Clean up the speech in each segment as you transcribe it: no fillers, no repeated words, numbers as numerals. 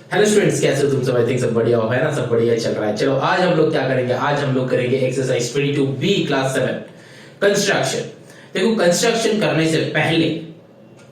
Hello students, कैसे हो तुम सब? आई थिंक सब बढ़िया हो, है ना? सब बढ़िया चल रहा है। चलो आज हम लोग क्या करेंगे? आज हम लोग करेंगे एक्सरसाइज 22B क्लास 7 कंस्ट्रक्शन। देखो, कंस्ट्रक्शन करने से पहले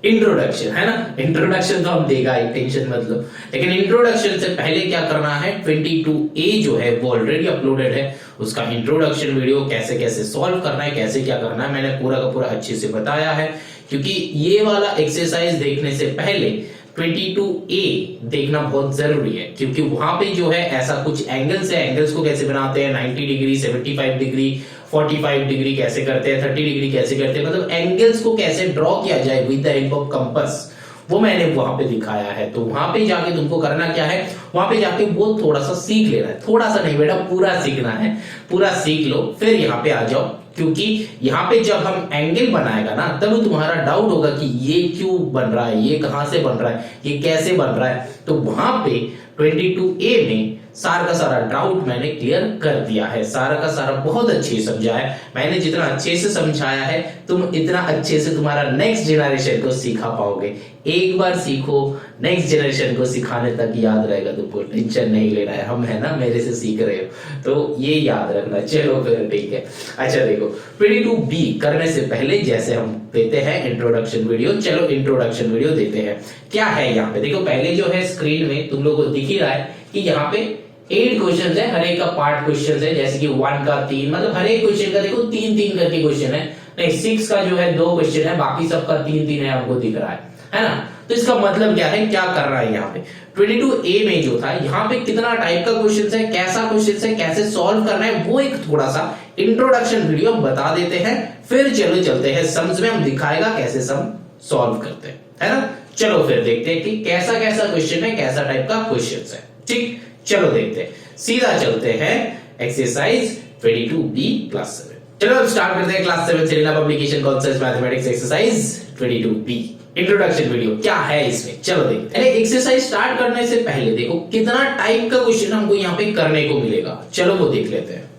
इंट्रोडक्शन, है ना? इंट्रोडक्शन तो हम देगा ही, टेंशन मत लो। लेकिन इंट्रोडक्शन से पहले क्या करना है, 22A जो है वो ऑलरेडी अपलोडेड है। उसका इंट्रोडक्शन वीडियो कैसे कैसे सॉल्व करना है, कैसे क्या करना है, मैंने पूरा का पूरा अच्छे से बताया है। क्योंकि ये वाला एक्सरसाइज देखने से पहले 22A देखना बहुत जरूरी है, क्योंकि वहां पे जो है ऐसा कुछ एंगल्स है, एंगल्स को कैसे बनाते हैं, 90 डिग्री, 75 डिग्री, 45 डिग्री कैसे करते हैं, 30 डिग्री कैसे करते हैं, मतलब एंगल्स को कैसे ड्रॉ किया जाए with the help of compass, वो मैंने वहां पे दिखाया है। तो वहां पे जाके तुमको करना क्या है, वहां पे जाके वो थोड़ा सा सीख लेना है। थोड़ा सा नहीं बेटा, पूरा सीखना है। पूरा सीख लो, फिर यहाँ पे आ जाओ। क्योंकि यहाँ पे जब हम एंगल बनाएगा ना, तब तुम्हारा डाउट होगा कि ये क्यों बन रहा है, ये कहां से बन रहा है, ये कैसे बन रहा है। तो वहां पे 22A में सारा का सारा डाउट मैंने क्लियर कर दिया है। सारा का सारा बहुत अच्छे से समझाया है मैंने। जितना अच्छे से समझाया है, तुम इतना अच्छे से तुम्हारा नेक्स्ट जनरेशन को सिखा पाओगे। एक बार सीखो, नेक्स्ट जनरेशन को सिखाने तक याद रहेगा। तुमको टेंशन नहीं लेना है, हम है ना, मेरे से सीख रहे हो तो ये याद रखना। चलो फिर ठीक है। अच्छा देखो, 22B करने से पहले जैसे हम देते हैं इंट्रोडक्शन वीडियो, चलो इंट्रोडक्शन वीडियो देते हैं। क्या है यहाँ पे देखो, पहले जो है स्क्रीन में तुम लोगों को दिख ही रहा है कि यहाँ पे 8 क्वेश्चन है, हर एक का पार्ट क्वेश्चन है। जैसे कि 1 का 3, मतलब हर एक क्वेश्चन का देखो 3-3 करके क्वेश्चन है। नहीं, 6 का जो है 2 क्वेश्चन है, बाकी सबका 3-3 है, आपको दिख रहा है ना? तो इसका मतलब क्या है, क्या कर रहा है यहाँ पे 22A में जो था, यहाँ पे कितना टाइप का क्वेश्चन है, कैसा क्वेश्चन है, कैसे सॉल्व करना है, वो एक थोड़ा सा इंट्रोडक्शन वीडियो बता देते हैं। फिर चलो चलते हैं सम्स में, हम दिखाएगा कैसे सम सॉल्व करते हैं, है ना? चलो फिर देखते हैं कि कैसा कैसा क्वेश्चन है, कैसा टाइप का क्वेश्चन है। ठीक, चलो देखते हैं, सीधा चलते हैं एक्सरसाइज 22B क्लास 7। चलो अब स्टार्ट करते हैं क्लास 7 से publication concepts mathematics exercise 22B introduction video. क्या है इसमें, चलो देखते हैं। एक्सरसाइज स्टार्ट करने से पहले देखो कितना टाइप का क्वेश्चन हमको यहाँ पे करने को मिलेगा, चलो वो देख लेते हैं।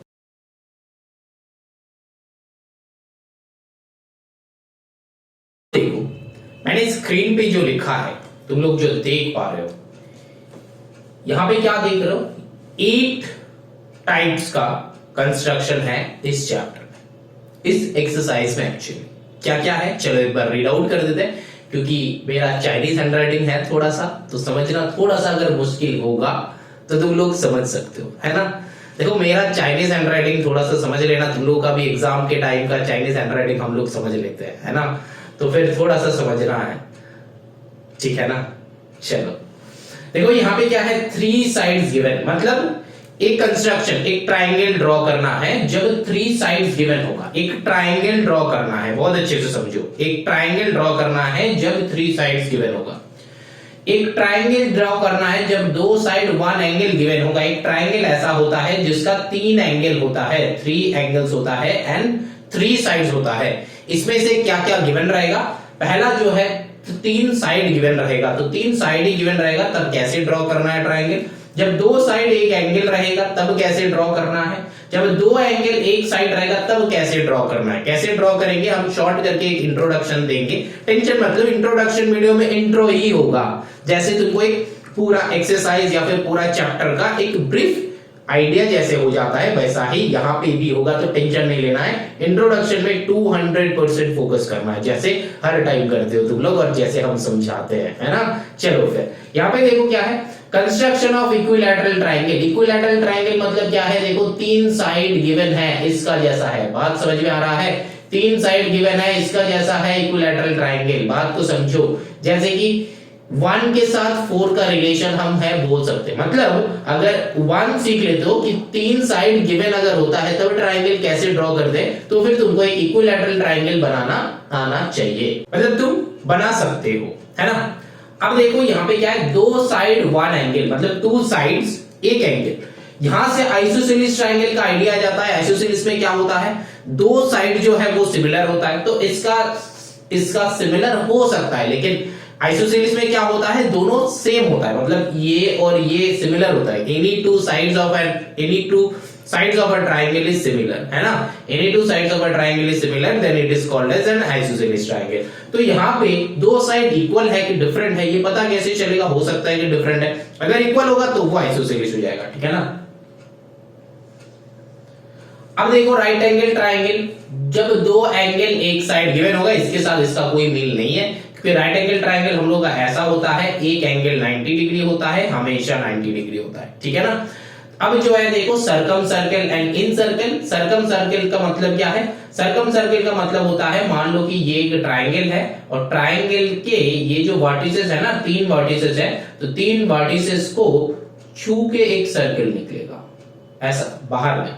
देखो, मैंने स्क्रीन पे जो लिखा है, तुम लोग जो देख पा रहे हो, यहां पे क्या देख रहे हो, 8 टाइप्स का कंस्ट्रक्शन है इस चैप्टर में, इस एक्सरसाइज में। एक्चुअली क्या क्या है, चलो एक बार रीड आउट कर देते हैं। क्योंकि मेरा चाइनीज हैंडराइटिंग है थोड़ा सा, तो समझना थोड़ा सा अगर मुश्किल होगा तो तुम लोग समझ सकते हो, है ना? देखो, मेरा चाइनीज हैंडराइटिंग थोड़ा सा समझ लेना। तुम लोग का भी एग्जाम के टाइम का चाइनीज हैंडराइटिंग हम लोग समझ लेते हैं, है ना? तो फिर थोड़ा सा समझना है, ठीक है ना? चलो देखो, यहाँ पे क्या है, 3 साइड्स गिवन, मतलब एक कंस्ट्रक्शन, एक ट्राइंगल ड्रॉ करना है जब 3 साइड्स गिवन होगा। एक ट्राइंगल ड्रॉ करना है, बहुत अच्छे से समझो, एक ट्राइंगल ड्रॉ करना है जब 3 साइड्स गिवन होगा। एक ट्राइंगल ड्रॉ करना है जब 2 साइड 1 एंगल गिवन होगा। एक ट्राइंगल ऐसा होता है जिसका 3 एंगल होता है, 3 एंगल्स होता है एंड 3 साइड्स होता है। इसमें से क्या क्या गिवन रहेगा? पहला जो है 3 साइड गिवन रहेगा, तो 3 साइड ही गिवन रहेगा, तब कैसे ड्रॉ करना है ट्राइंगल। जब 2 साइड एक एंगल रहेगा तब कैसे ड्रॉ करना है। जब 2 एंगल एक साइड रहेगा तब कैसे ड्रॉ करना है। कैसे ड्रॉ करेंगे, हम शॉर्ट करके एक इंट्रोडक्शन देंगे। टेंशन मतलब इंट्रोडक्शन वीडियो में इंट्रो ही होगा, जैसे तुमको एक पूरा एक्सरसाइज या फिर पूरा चैप्टर का एक ब्रीफ आइडिया जैसे हो जाता है, वैसा ही यहाँ पे भी होगा। तो टेंशन नहीं लेना है, इंट्रोडक्शन में 200% फोकस करना है, जैसे हर टाइम करते हो तुम लोग और जैसे हम समझाते हैं, है ना? चलो फिर यहाँ पे देखो क्या है, construction of equilateral triangle. Equilateral triangle मतलब क्या है, देखो 3 साइड गिवन है, इसका जैसा है। बात समझ में आ रहा है? 3 साइड गिवन है, इसका जैसा है इक्विलैटरल ट्राइंगल। बात तो समझो, जैसे कि 1 के साथ 4 का रिलेशन हम है बोल सकते हैं। मतलब अगर 1 सीख लेते हो कि 3 साइड गिवन अगर होता है तब ट्राइंगल कैसे ड्रॉ करते हैं, तो फिर तुमको एक इक्विलैटरल ट्राइंगल बनाना आना चाहिए, मतलब तुम बना सकते हो, है ना? अब देखो यहाँ पे क्या है, 2 साइड 1 एंगल, मतलब 2 साइड्स एक एंगल। यहां से आइसोसेलेस ट्राइंगल का आइडिया आ जाता है। आइसोसेलेस में क्या होता है, 2 साइड जो है वो सिमिलर होता है, तो इसका सिमिलर हो सकता है। लेकिन आइसोसेलेस में क्या होता है, दोनों सेम होता है, मतलब ये और ये सिमिलर होता है। Any two sides of a triangle is similar, है ना, any two sides of a triangle is similar then it is called as an isosceles triangle। तो यहाँ पे दो साइड इक्वल है कि डिफरेंट है ये पता कैसे चलेगा, हो सकता है कि डिफरेंट है, अगर इक्वल होगा तो वो आइसोसेलेस हो जाएगा, ठीक है ना। अब देखो राइट एंगल ट्राइंगल, जब दो एंगल एक साइड गिवन होगा इसके साथ इसका कोई मेल नहीं है, क्योंकि राइट एंगल ट्राइंगल हम लोग का ऐसा होता है एक एंगल 90 डिग्री होता है, हमेशा 90 डिग्री होता है, ठीक है ना। अब जो है देखो circum circle and in circle, circum circle का मतलब क्या है, सर्कम सर्कल का मतलब होता है मान लो कि ये एक ट्राइंगल है और ट्राइंगल के ये जो वर्टिसेस है ना, तीन वर्टिसेस है, तो तीन वर्टिसेस को छू के एक सर्कल निकलेगा ऐसा बाहर में,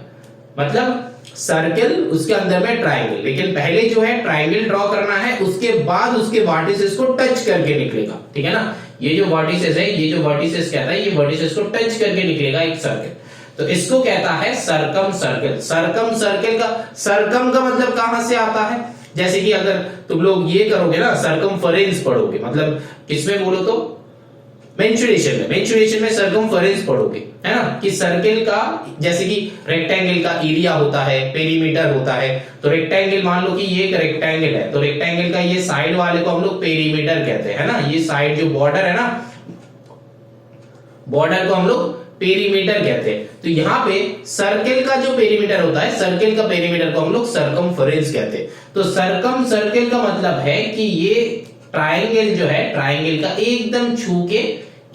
मतलब सर्कल उसके अंदर में ट्राइंगल, लेकिन पहले जो है ट्राइंगल ड्रॉ करना है उसके बाद उसके वर्टिसेस को टच करके निकलेगा, ठीक है ना। ये जो वर्टिसेस है, ये जो वर्टिसेस कहता है, ये वर्टिसेस को टच करके निकलेगा एक सर्कल, तो इसको कहता है सर्कम सर्कल। सर्कम सर्कल का, सर्कम का मतलब कहां से आता है, जैसे कि अगर तुम लोग ये करोगे ना सर्कमफरेंस पढ़ोगे, मतलब किसमें बोलो तो मेंसुरेशन में, मेंसुरेशन में सर्कमफरेंस पढ़ोगे, है ना, कि सर्कल का जैसे कि रेक्टेंगल का एरिया होता है, पेरीमीटर होता है, तो रेक्टेंगल मान लो कि ये एक रेक्टेंगल है, तो रेक्टेंगल का ये साइड वाले को हम लोग पेरीमीटर कहते हैं ना, ये साइड जो बॉर्डर है ना, बॉर्डर को हम लोग पेरीमीटर कहते हैं। तो यहाँ पे सर्कल का जो पेरीमीटर होता है, सर्कल का पेरीमीटर को हम लोग सर्कमफरेंस कहते हैं। तो सर्कम सर्कल का मतलब है कि ये ट्राइंगल जो है, ट्राइंगल का एकदम छू के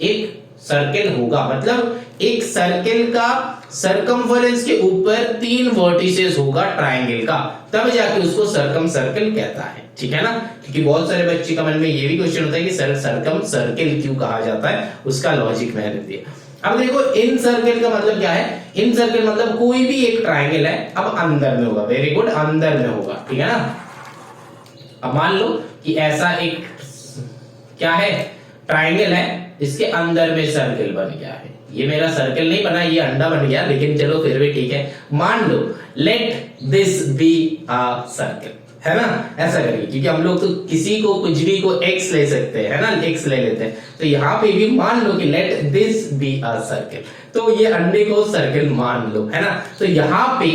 एक सर्कल होगा, मतलब एक सर्कल का सर्कमफरेंस के ऊपर तीन वर्टिसेस होगा ट्राइंगल का, तब जाके उसको सर्कम सर्कल कहता है, ठीक है ना। क्योंकि बहुत सारे बच्चे का मन में ये भी क्वेश्चन होता है कि सर सर्कम सर्कल क्यों कहा जाता है, उसका लॉजिक मैंने दिया। अब देखो इन सर्कल का मतलब क्या है, इन सर्कल मतलब कोई भी एक ट्राइंगल है, अब अंदर में होगा, वेरी गुड, अंदर में होगा, ठीक है ना। अब मान लो कि ऐसा एक क्या है ट्राइंगल है, इसके अंदर में सर्कल बन गया है, ये मेरा सर्कल नहीं बना, ये अंडा बन गया, लेकिन चलो फिर भी ठीक है, मान लो let this be a circle, है ना, ऐसा करिए, क्योंकि हम लोग तो किसी को कुछ भी को x ले सकते हैं, है ना, x ले लेते हैं, तो यहाँ पे भी मान लो कि late this be a circle, तो ये अंडे को सर्कल मान लो, है ना। तो यहाँ पे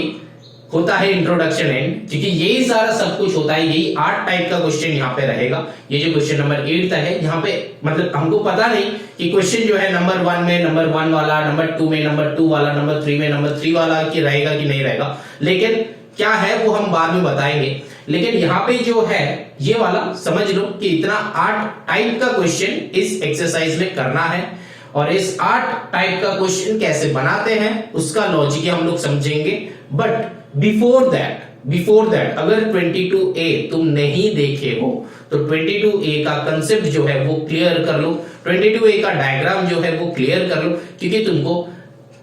होता है इंट्रोडक्शन एंड, क्योंकि यही सारा सब कुछ होता है, यही 8 टाइप का क्वेश्चन यहाँ पे रहेगा। ये जो क्वेश्चन नंबर 8 है, यहाँ पे मतलब हमको पता नहीं कि क्वेश्चन जो है नंबर 1 में नंबर 1 वाला, नंबर 2 में नंबर 2 वाला, नंबर 3 में नंबर 3 वाला कि रहेगा कि नहीं रहेगा, लेकिन क्या है वो हम बाद में बताएंगे। लेकिन यहाँ पे जो है ये वाला समझ लो कि इतना 8 टाइप का क्वेश्चन इस एक्सरसाइज में करना है, और इस 8 टाइप का क्वेश्चन कैसे बनाते हैं उसका लॉजिक हम लोग समझेंगे। बट बिफोर दैट अगर 22A तुम नहीं देखे हो तो 22A का कंसेप्ट जो है वो क्लियर कर लो, 22A का डायग्राम जो है वो क्लियर कर लो, क्योंकि तुमको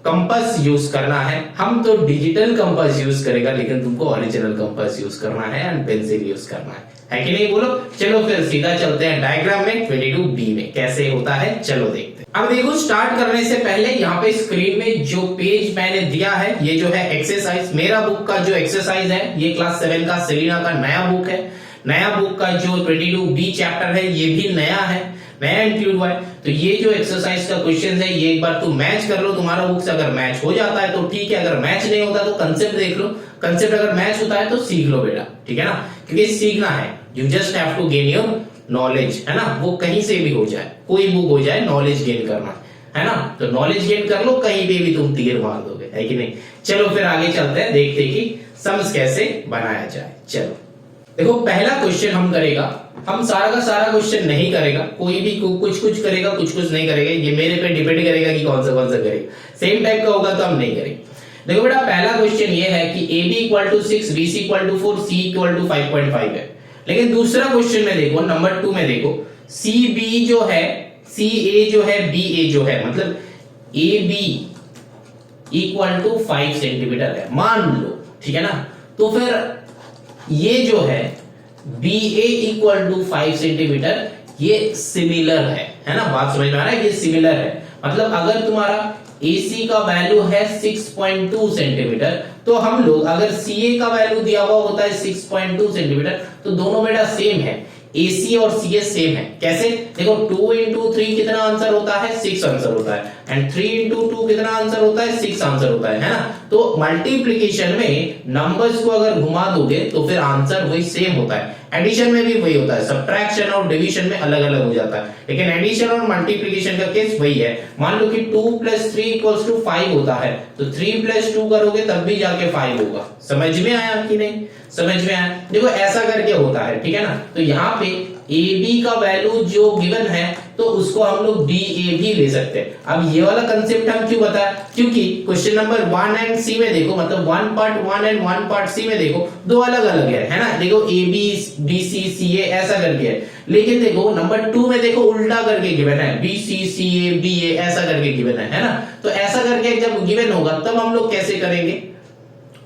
कंपास यूज करना है। हम तो डिजिटल कंपास यूज करेगा, लेकिन तुमको ओरिजिनल कंपास यूज करना है एंड पेंसिल यूज करना है कि नहीं बोलो। चलो फिर सीधा चलते हैं डायग्राम में, 22B में कैसे होता है चलो देखते हैं। अब देखो स्टार्ट करने से पहले यहाँ पे स्क्रीन में जो पेज मैंने दिया है, ये जो है एक्सरसाइज, मेरा बुक का जो एक्सरसाइज है, ये क्लास 7 का सेलिना का नया बुक है। नया बुक का जो 22B चैप्टर है ये भी नया है, नया इंक्लूड हुआ है। तो ये जो एक्सरसाइज का क्वेश्चन है ये एक बार तुम मैच कर लो तुम्हारा बुक से, अगर मैच हो जाता है तो ठीक है, अगर मैच नहीं होता तो कंसेप्ट देख लो, कंसेप्ट अगर मैच होता है तो सीख लो बेटा, ठीक है ना, क्योंकि सीखना है, you just have to gain your knowledge, है ना, वो कहीं से भी हो जाए, कोई बुक हो जाए, नॉलेज गेन करना है ना, तो नॉलेज गेन कर लो, कहीं पे भी तुम तीर मार दोगे, है कि नहीं। चलो फिर आगे चलते हैं, देखते हैं कि सम्स कैसे बनाया जाए। चलो देखो पहला क्वेश्चन हम करेगा, हम सारा का सारा क्वेश्चन नहीं करेगा, कोई भी कुछ कुछ करेगा, कुछ कुछ नहीं करेगा, ये मेरे पे डिपेंड करेगा कि कौन सा करेगा। सेम टाइप का होगा तो हम नहीं करेंगे। देखो बेटा पहला क्वेश्चन ये है कि AB = 6, BC = 4, C = 5.5 है। लेकिन दूसरा क्वेश्चन में देखो, नंबर 2 में देखो, CB जो है, CA जो है, BA जो है, मतलब AB = 5 सेंटीमीटर है मान लो, ठीक है ना। तो फिर ये जो है BA = 5 सेंटीमीटर, ये सिमिलर है ना, बात समझ में आ रहा है, ये सिमिलर है। मतलब अगर तुम्हारा AC का वैल्यू है 6.2 सेंटीमीटर, तो हम लोग अगर CA का वैल्यू दिया हुआ होता है 6.2 सेंटीमीटर, तो दोनों बेटा सेम है, AC और CS सेम है। कैसे? देखो 2 into 3 कितना आंसर होता है? 6 आंसर होता है, एंड 3 into 2 कितना आंसर होता है? 6 आंसर होता है ना। तो मल्टीप्लिकेशन में नंबर्स को अगर घुमा दोगे तो फिर आंसर वही सेम होता है। एडिशन में भी वही होता है, सब्ट्रैक्शन और डिवीजन में अलग अलग हो जाता है, लेकिन एडिशन और मल्टीप्लिकेशन का केस वही है। मान लो कि 2 + 3 = 5 होता है, तो 3 + 2 करोगे तब भी जाके 5 होगा। समझ में आया कि नहीं? समझ में आया? देखो ऐसा करके होता है, ठीक है ना। तो यहाँ पे AB का वैल्यू जो गिवन है तो उसको हम लोग BA भी ले सकते हैं। अब ये वाला कंसेप्ट हम क्यों बताया? क्योंकि क्वेश्चन नंबर 1 एंड C में देखो, मतलब 1 पार्ट 1 एंड 1 पार्ट C में देखो, दो अलग अलग है ना। देखो AB BC CA ऐसा करके है, लेकिन देखो नंबर 2 में देखो उल्टा करके गिवन है, BC CA BA ऐसा करके गिवन है ना। तो ऐसा करके जब गिवन होगा तब हम लोग कैसे करेंगे?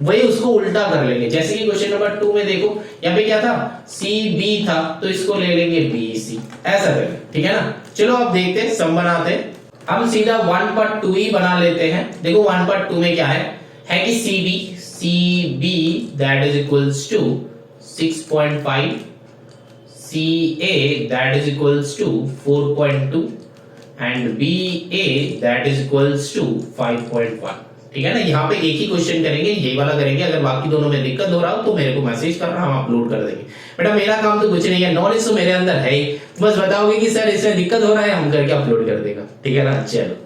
वही उसको उल्टा कर लेंगे। जैसे कि क्वेश्चन नंबर 2 में देखो, यहाँ पे क्या था? CB था, तो इसको ले लेंगे BC, ऐसा करेंगे, ठीक है ना। चलो अब देखते हैं, सम बनाते हैं। हम सीधा 1 पार्ट 2 ही बना लेते हैं। देखो 1 पार्ट 2 में क्या है कि CB that is equals to 6.5, CA that is equals to 4.2 and BA that is equals to 5.1। ठीक है ना। यहाँ पे एक ही क्वेश्चन करेंगे, यही वाला करेंगे। अगर बाकी दोनों में दिक्कत हो रहा हो तो मेरे को मैसेज करना, हम अपलोड कर देंगे। बेटा मेरा काम तो कुछ नहीं है, नॉलेज तो मेरे अंदर है ही, बस बताओगे कि सर इसमें दिक्कत हो रहा है, हम करके अपलोड कर देगा, ठीक है ना। चलो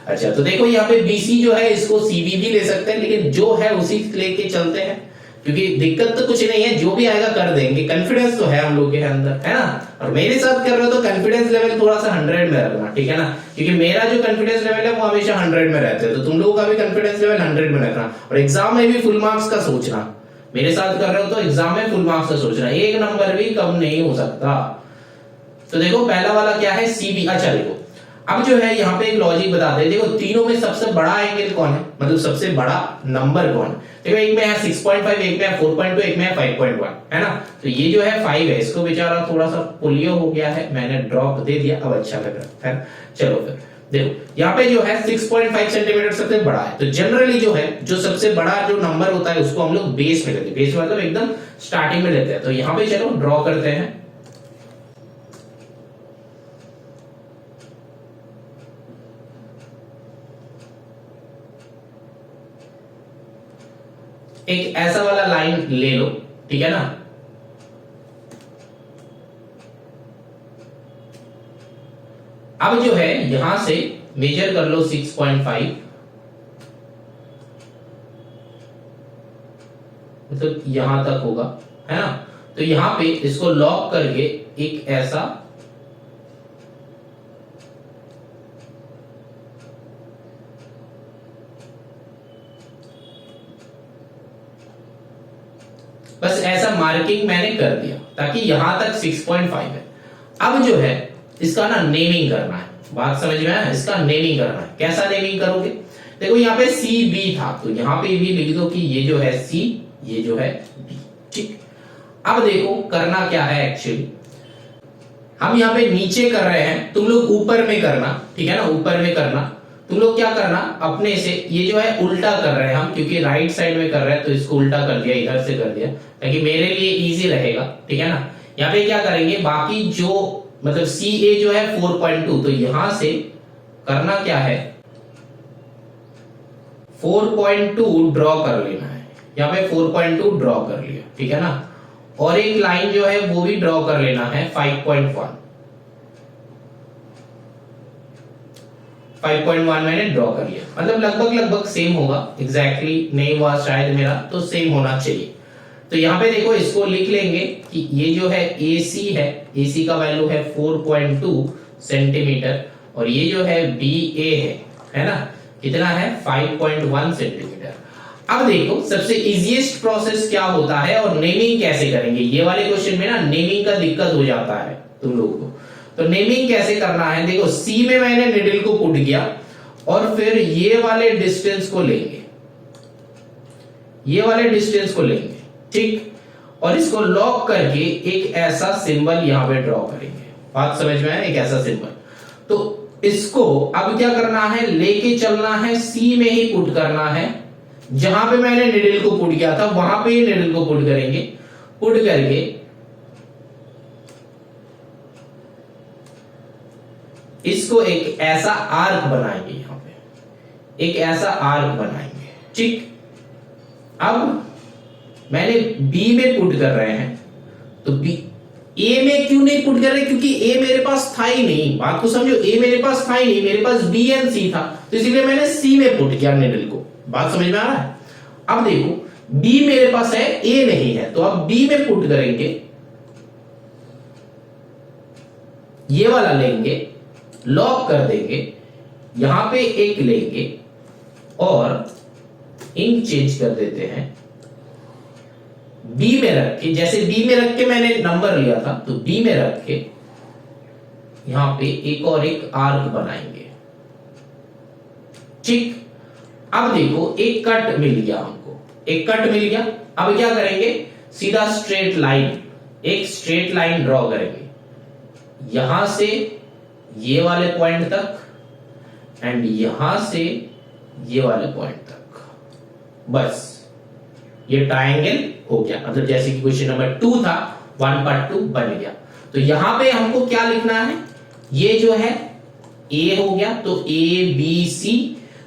अच्छा, तो देखो यहाँ पे BC जो है इसको CB भी ले सकते हैं, लेकिन जो है उसी लेके चलते हैं, क्योंकि दिक्कत तो कुछ नहीं है, जो भी आएगा कर देंगे। कॉन्फिडेंस तो है हम लोग के अंदर, है ना। और मेरे साथ कर रहे हो तो कॉन्फिडेंस लेवल थोड़ा सा 100 में रखना, ठीक है ना, क्योंकि मेरा जो कॉन्फिडेंस लेवल है वो हमेशा 100 में रहता है। तो तुम लोगों का भी कॉन्फिडेंस लेवल 100 में रखना, और एग्जाम में भी फुल मार्क्स का सोचना। मेरे साथ कर रहे हो तो एग्जाम में फुल मार्क्स का सोचना, एक नंबर भी कम नहीं हो सकता। तो देखो पहला वाला क्या है? CB। अच्छा देखो अब जो है यहाँ पे एक लॉजिक बताते हैं। देखो तीनों में सबसे बड़ा एंगल कौन है, मतलब सबसे बड़ा नंबर कौन है? देखो एक में है 6.5, एक में है 4.2, एक में है 5.1, है ना। तो ये जो है 5 है, इसको बेचारा थोड़ा सा पोलियो हो गया है, मैंने ड्रॉप दे दिया, अब अच्छा लग रहा है। चलो फिर देखो यहाँ पे जो है 6.5 सेंटीमीटर सबसे बड़ा है। तो जनरली जो है जो सबसे बड़ा जो नंबर होता है उसको हम लोग बेस में लेते हैं। बेस मतलब एकदम स्टार्टिंग में लेते हैं। तो यहाँ पे चलो ड्रॉ करते हैं। एक ऐसा वाला लाइन ले लो, ठीक है ना। अब जो है यहां से मेजर कर लो 6.5, मतलब यहां तक होगा, है ना। तो यहां पे इसको लॉक करके एक ऐसा बस ऐसा मार्किंग मैंने कर दिया ताकि यहां तक 6.5 है। अब जो है इसका ना नेमिंग करना है। बात समझ में आया? इसका नेमिंग करना है। कैसा नेमिंग करोगे? देखो यहाँ पे CB था, तो यहाँ पे भी लिख दो कि ये जो है C, ये जो है B, ठीक। अब देखो करना क्या है एक्चुअली, हम यहाँ पे नीचे कर रहे हैं, तुम लोग ऊपर में करना, ठीक है ना। ऊपर में करना तुम लोग क्या करना, अपने से ये जो है उल्टा कर रहे हैं हम, क्योंकि राइट साइड में कर रहे हैं तो इसको उल्टा कर दिया, इधर से कर दिया ताकि मेरे लिए इजी रहेगा, ठीक है ना। यहाँ पे क्या करेंगे, बाकी जो मतलब CA जो है 4.2, तो यहां से करना क्या है 4.2 ड्रॉ कर लेना है। यहाँ पे 4.2 ड्रॉ कर लिया, ठीक है ना। और एक लाइन जो है वो भी ड्रॉ कर लेना है 5.1 मैंने ड्रॉ कर लिया, मतलब लगभग सेम होगा। एग्जैक्टली नहीं हुआ शायद मेरा, तो सेम होना चाहिए। तो यहाँ पे देखो इसको लिख लेंगे कि ये जो है AC है, AC का वैल्यू है 4.2 सेंटीमीटर, और ये जो है BA है ना, कितना है 5.1 सेंटीमीटर। अब देखो सबसे इजीएस्ट प्रोसेस क्या होता है और नेमिंग कैसे करेंगे। ये वाले क्वेश्चन में ना नेमिंग का दिक्कत हो जाता है तुम लोगों को। तो नेमिंग कैसे करना है, देखो C में मैंने निडल को पुट किया, और फिर ये वाले डिस्टेंस को लेंगे, ये वाले डिस्टेंस को लेंगे, ठीक। और इसको लॉक करके एक ऐसा सिंबल यहां पे ड्रॉ करेंगे। बात समझ में आया? एक ऐसा सिंबल। तो इसको अब क्या करना है, लेके चलना है C में ही पुट करना है। जहां पे मैंने निडल को पुट किया था वहां पे ही निडल को पुट करेंगे। पुट करके इसको एक ऐसा आर्क बनाएंगे, यहां पे एक ऐसा आर्क बनाएंगे, ठीक। अब मैंने बी में पुट कर रहे हैं, तो बी ए में क्यों नहीं पुट कर रहे, क्योंकि ए मेरे पास था ही नहीं, बात को समझो, ए मेरे पास था ही नहीं, मेरे पास बी एंड सी था, तो इसलिए मैंने सी में पुट किया निडल को। बात समझ में आ रहा है? अब देखो बी मेरे पास है, ए नहीं है, तो अब बी में पुट करेंगे, ये वाला लेंगे, लॉक कर देंगे, यहां पे एक लेंगे और इंक चेंज कर देते हैं, बी में रख के, जैसे बी में रख के मैंने नंबर लिया था, तो बी में रख के यहां पे एक और एक आर्क बनाएंगे, ठीक। अब देखो एक कट मिल गया हमको, एक कट मिल गया। अब क्या करेंगे, सीधा स्ट्रेट लाइन, एक स्ट्रेट लाइन ड्रॉ करेंगे, यहां से ये वाले पॉइंट तक एंड यहां से ये वाले पॉइंट तक, बस ये ट्रायंगल हो गया। मतलब जैसे कि क्वेश्चन नंबर 2 था, 1/2 बन गया। तो यहां पे हमको क्या लिखना है, ये जो है ए हो गया, तो ए बी सी,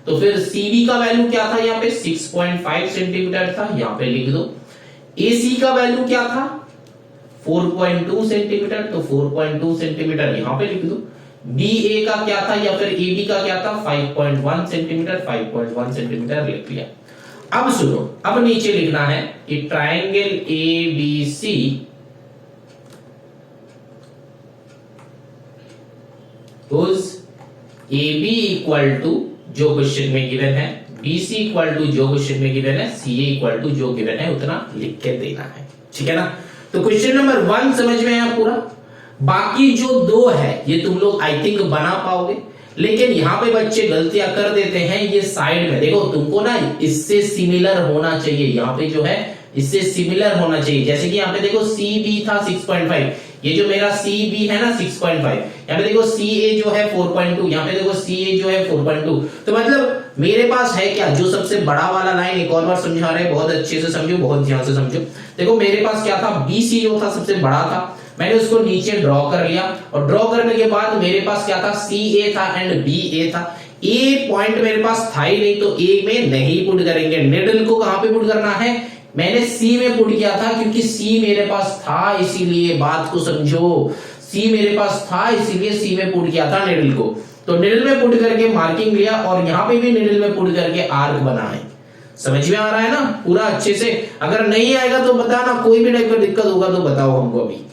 तो फिर सी बी का वैल्यू क्या था, यहाँ पे 6.5 सेंटीमीटर था, यहां पे लिख दो। ए सी का वैल्यू क्या था, 4.2 सेंटीमीटर, तो 4.2 सेंटीमीटर यहां पे लिख दो। बी ए का क्या था, या फिर ए बी का क्या था, 5.1 सेंटीमीटर, 5.1 सेंटीमीटर लिख लिया। अब सुनो, अब नीचे लिखना है कि ट्रायंगल ए बी सी उस ए बी इक्वल टू जो क्वेश्चन में गिवन है, बी सी इक्वल टू जो क्वेश्चन में गिवन है, सी ए इक्वल टू जो गिवन है उतना लिख के देना है, ठीक है ना। तो क्वेश्चन नंबर 1 समझ में आया पूरा। बाकी जो 2 है ये तुम लोग आई थिंक बना पाओगे, लेकिन यहां पे बच्चे गलतियां कर देते हैं। ये साइड में देखो, तुमको ना इससे सिमिलर होना चाहिए, यहाँ पे जो है इससे सिमिलर होना चाहिए। जैसे कि यहाँ पे देखो सी बी था 6.5, ये जो मेरा सी बी है ना 6.5, यहाँ पे देखो सी ए जो है 4.2, यहाँ पे देखो सी ए जो है 4.2। तो मतलब मेरे पास है क्या, जो सबसे बड़ा वाला लाइन, एक और बार समझा रहे हैं, बहुत अच्छे से समझो, बहुत ध्यान से समझो। देखो मेरे पास क्या था, बी सी जो था सबसे बड़ा था, मैंने उसको नीचे ड्रॉ कर लिया, और ड्रॉ करने के बाद मेरे पास क्या था, सी ए था एंड बी ए था। ए पॉइंट मेरे पास था ही नहीं, तो ए में नहीं पुट करेंगे। निडल को कहां पे पुट करना है, मैंने सी में पुट किया था, क्योंकि सी मेरे पास था, इसीलिए बात को समझो, सी मेरे पास था इसीलिए सी में पुट किया था निडल को। तो निडल में पुट करके मार्किंग लिया, और यहां पे भी निडल में पुट करके आर्क बना है। समझ में आ रहा है ना पूरा अच्छे से? अगर नहीं आएगा तो बताना, कोई भी टाइप का दिक्कत होगा तो बताओ हमको अभी।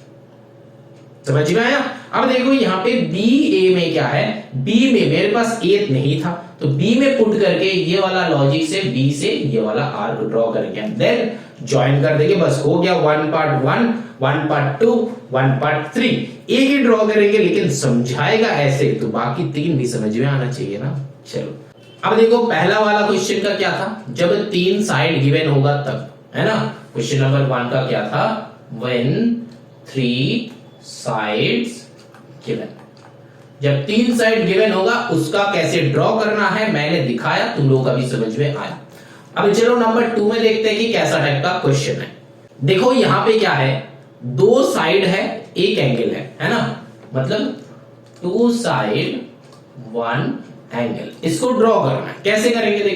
समझ में आया? अब देखो यहाँ पे बी ए में क्या है, बी में मेरे पास ए नहीं था, तो बी में पुट करके ये वाला लॉजिक से बी से ये वाला आर्क ड्रॉ करेंगे, देन ज्वाइन कर देंगे, बस हो गया 1/1, 1/2, 1/3। एक ही ड्रॉ करेंगे, लेकिन समझाएगा ऐसे, तो बाकी 3 भी समझ में आना चाहिए ना। चलो अब देखो पहला वाला क्वेश्चन का क्या था, जब 3 साइड गिवन होगा तब, है ना। क्वेश्चन नंबर 1 का क्या था, व्हेन 3 साइड्स गिवन, जब 3 साइड गिवन होगा उसका कैसे ड्रॉ करना है मैंने दिखाया, तुम लोगों का भी समझ में आया। अब चलो नंबर 2 में देखते हैं कि कैसा टाइप का क्वेश्चन है। देखो यहां पे क्या है, 2 साइड है, एक एंगल है ना, मतलब 2 साइड 1 एंगल, इसको ड्रॉ करना है। कैसे करेंगे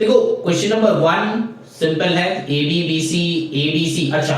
देखो क्वेश्चन नंबर 1 सिंपल है, A B B C, A B C, अच्छा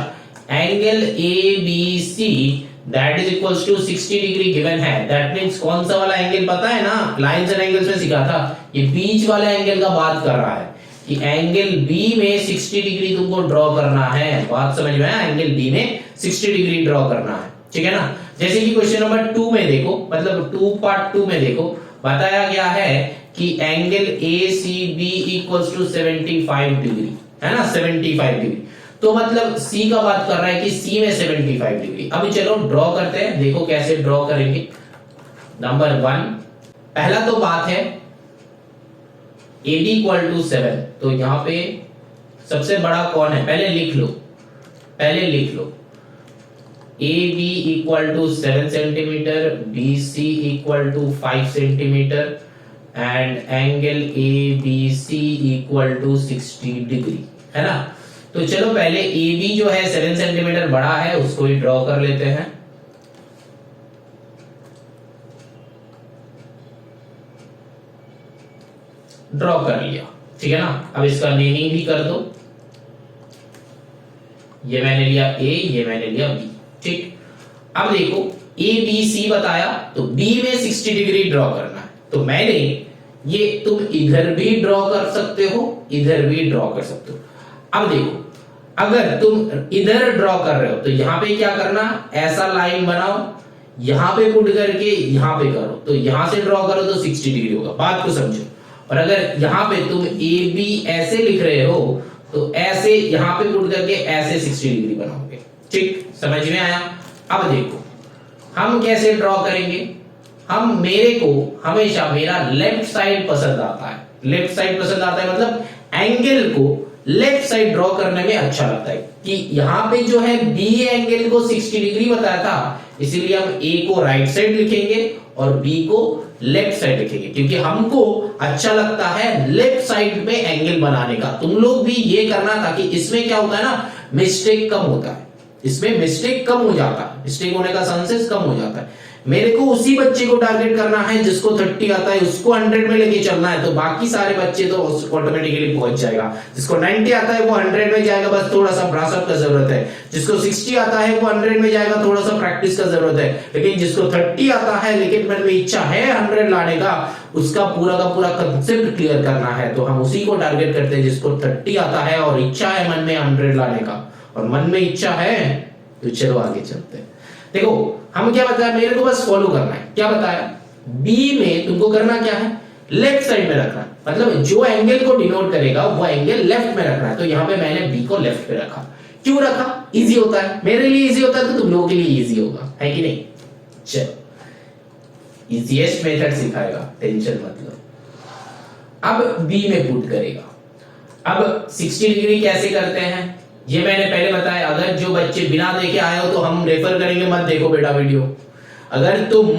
angle A B C that is equals to 60 degree given है, दैट मींस कौन सा वाला एंगल पता है ना, लाइंस एंड एंगल्स में सीखा था, ये बीच वाले एंगल का बात कर रहा है कि एंगल बी में 60 डिग्री तुमको ड्रॉ करना है। बात समझ में आया, एंगल बी में 60 डिग्री ड्रॉ करना है, ठीक है ना। जैसे कि क्वेश्चन नंबर 2 में देखो, मतलब 2/2 में देखो बताया गया है कि angle A C B equals to 75 degree, है ना, 75 डिग्री। तो मतलब सी का बात कर रहा है कि सी में 75 डिग्री। अब चलो ड्रॉ करते हैं, देखो कैसे ड्रॉ करेंगे। नंबर 1 पहला तो बात है ए बी इक्वल टू 7, तो यहां पे सबसे बड़ा कौन है, पहले लिख लो, पहले लिख लो A B equal to 7 centimetre, B C equal to 5 centimetre and angle A B C equal to 60 degree, है ना। तो चलो पहले ए बी जो है 7 सेंटीमीटर बड़ा है, उसको ही ड्रॉ कर लेते हैं। ड्रॉ कर लिया, ठीक है ना। अब इसका नेमिंग भी कर दो, ये मैंने लिया ए, ये मैंने लिया बी, ठीक। अब देखो ए बी सी बताया, तो बी में 60 डिग्री ड्रॉ करना है, तो मैंने ये तुम इधर भी ड्रॉ कर सकते हो, इधर भी ड्रॉ कर सकते हो। अब देखो अगर तुम इधर ड्रॉ कर रहे हो तो यहां पे क्या करना, ऐसा लाइन बनाओ, यहां पे पुट करके यहां पे करो, तो यहां से ड्रॉ करो तो 60 डिग्री होगा, बात को समझो। और अगर यहां पे तुम ए बी ऐसे लिख रहे हो तो ऐसे यहां पे पुट करके ऐसे 60 डिग्री बनाओगे, ठीक, समझ में आया। अब देखो हम कैसे ड्रॉ करेंगे, हम मेरे को हमेशा मेरा लेफ्ट साइड पसंद आता है, लेफ्ट साइड पसंद आता है, मतलब एंगल को लेफ्ट साइड ड्रॉ करने में अच्छा लगता है कि यहां पे जो है बी एंगल को 60 डिग्री बताया था, इसीलिए हम ए को राइट साइड लिखेंगे और बी को लेफ्ट साइड लिखेंगे, क्योंकि हमको अच्छा लगता है लेफ्ट साइड में एंगल बनाने का। तुम लोग भी ये करना, ताकि इसमें क्या होता है ना, मिस्टेक कम होता है, इसमें मिस्टेक कम हो जाता है, मिस्टेक होने का चांसेस कम हो जाता है। मेरे को उसी बच्चे को टारगेट करना है जिसको 30 आता है, उसको 100 में लेके चलना है, तो बाकी सारे बच्चे तो ऑटोमेटिकली पहुंच जाएगा। जिसको 90 आता है वो 100 में जाएगा, बस थोड़ा सा ब्रशअप का जरूरत है। जिसको 60 आता है वो 100 में जाएगा, थोड़ा सा प्रैक्टिस का जरूरत है। लेकिन जिसको 30 आता है लेकिन मन में इच्छा है 100 लाने का, उसका पूरा का पूरा कंसेप्ट क्लियर करना है, तो हम उसी को टारगेट करते हैं जिसको 30 आता है और इच्छा है मन में 100 लाने का, और मन में इच्छा है तो चलो आगे चलते हैं। देखो हम क्या बताया, मेरे को बस फॉलो करना है, क्या बताया, बी में तुमको करना क्या है, लेफ्ट साइड में रखना, मतलब जो एंगल को डिनोट करेगा वो एंगल लेफ्ट में रखना है। तो यहां पे मैंने बी को लेफ्ट पे रखा, क्यों रखा, इजी होता है, मेरे लिए इजी होता है तो तुम लोगों के लिए इजी होगा, है कि नहीं। चलो इजीएस्ट मेथड सिखाएगा, टेंशन मत लो। अब बी में पुट करेगा। अब 60 डिग्री कैसे करते हैं ये मैंने पहले बताया। अगर जो बच्चे बिना देखे आए हो तो हम रेफर करेंगे, मत देखो बेटा वीडियो। अगर तुम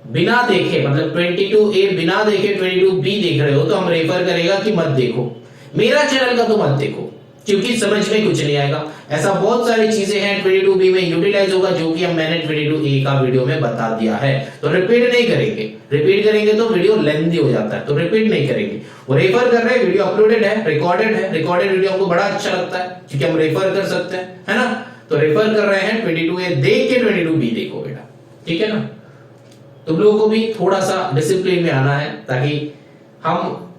बिना देखे, मतलब 22A बिना देखे 22B देख रहे हो तो हम रेफर करेगा कि मत देखो, मेरा चैनल का तो मत देखो, क्योंकि समझ में कुछ नहीं आएगा। ऐसा बहुत सारी चीजें हैं 22B में यूटिलाइज होगा, जो कि हम मैंने 22A का वीडियो में बता दिया है, तो रिपीट नहीं करेंगे। रिपीट करेंगे तो वीडियो लेंथी हो जाता है, तो रिपीट नहीं करेंगे। वो रेफर कर रहे हैं, वीडियो अपलोडेड है, रिकॉर्डेड है, रिकॉर्डेड वीडियो हमको बड़ा अच्छा लगता है क्योंकि हम रेफर कर सकते हैं, है ना। तो रेफर कर रहे हैं 22A देख के 22B देखो बेटा, ठीक है ना। तुम लोगों को भी थोड़ा सा डिसिप्लिन में आना है ताकि हम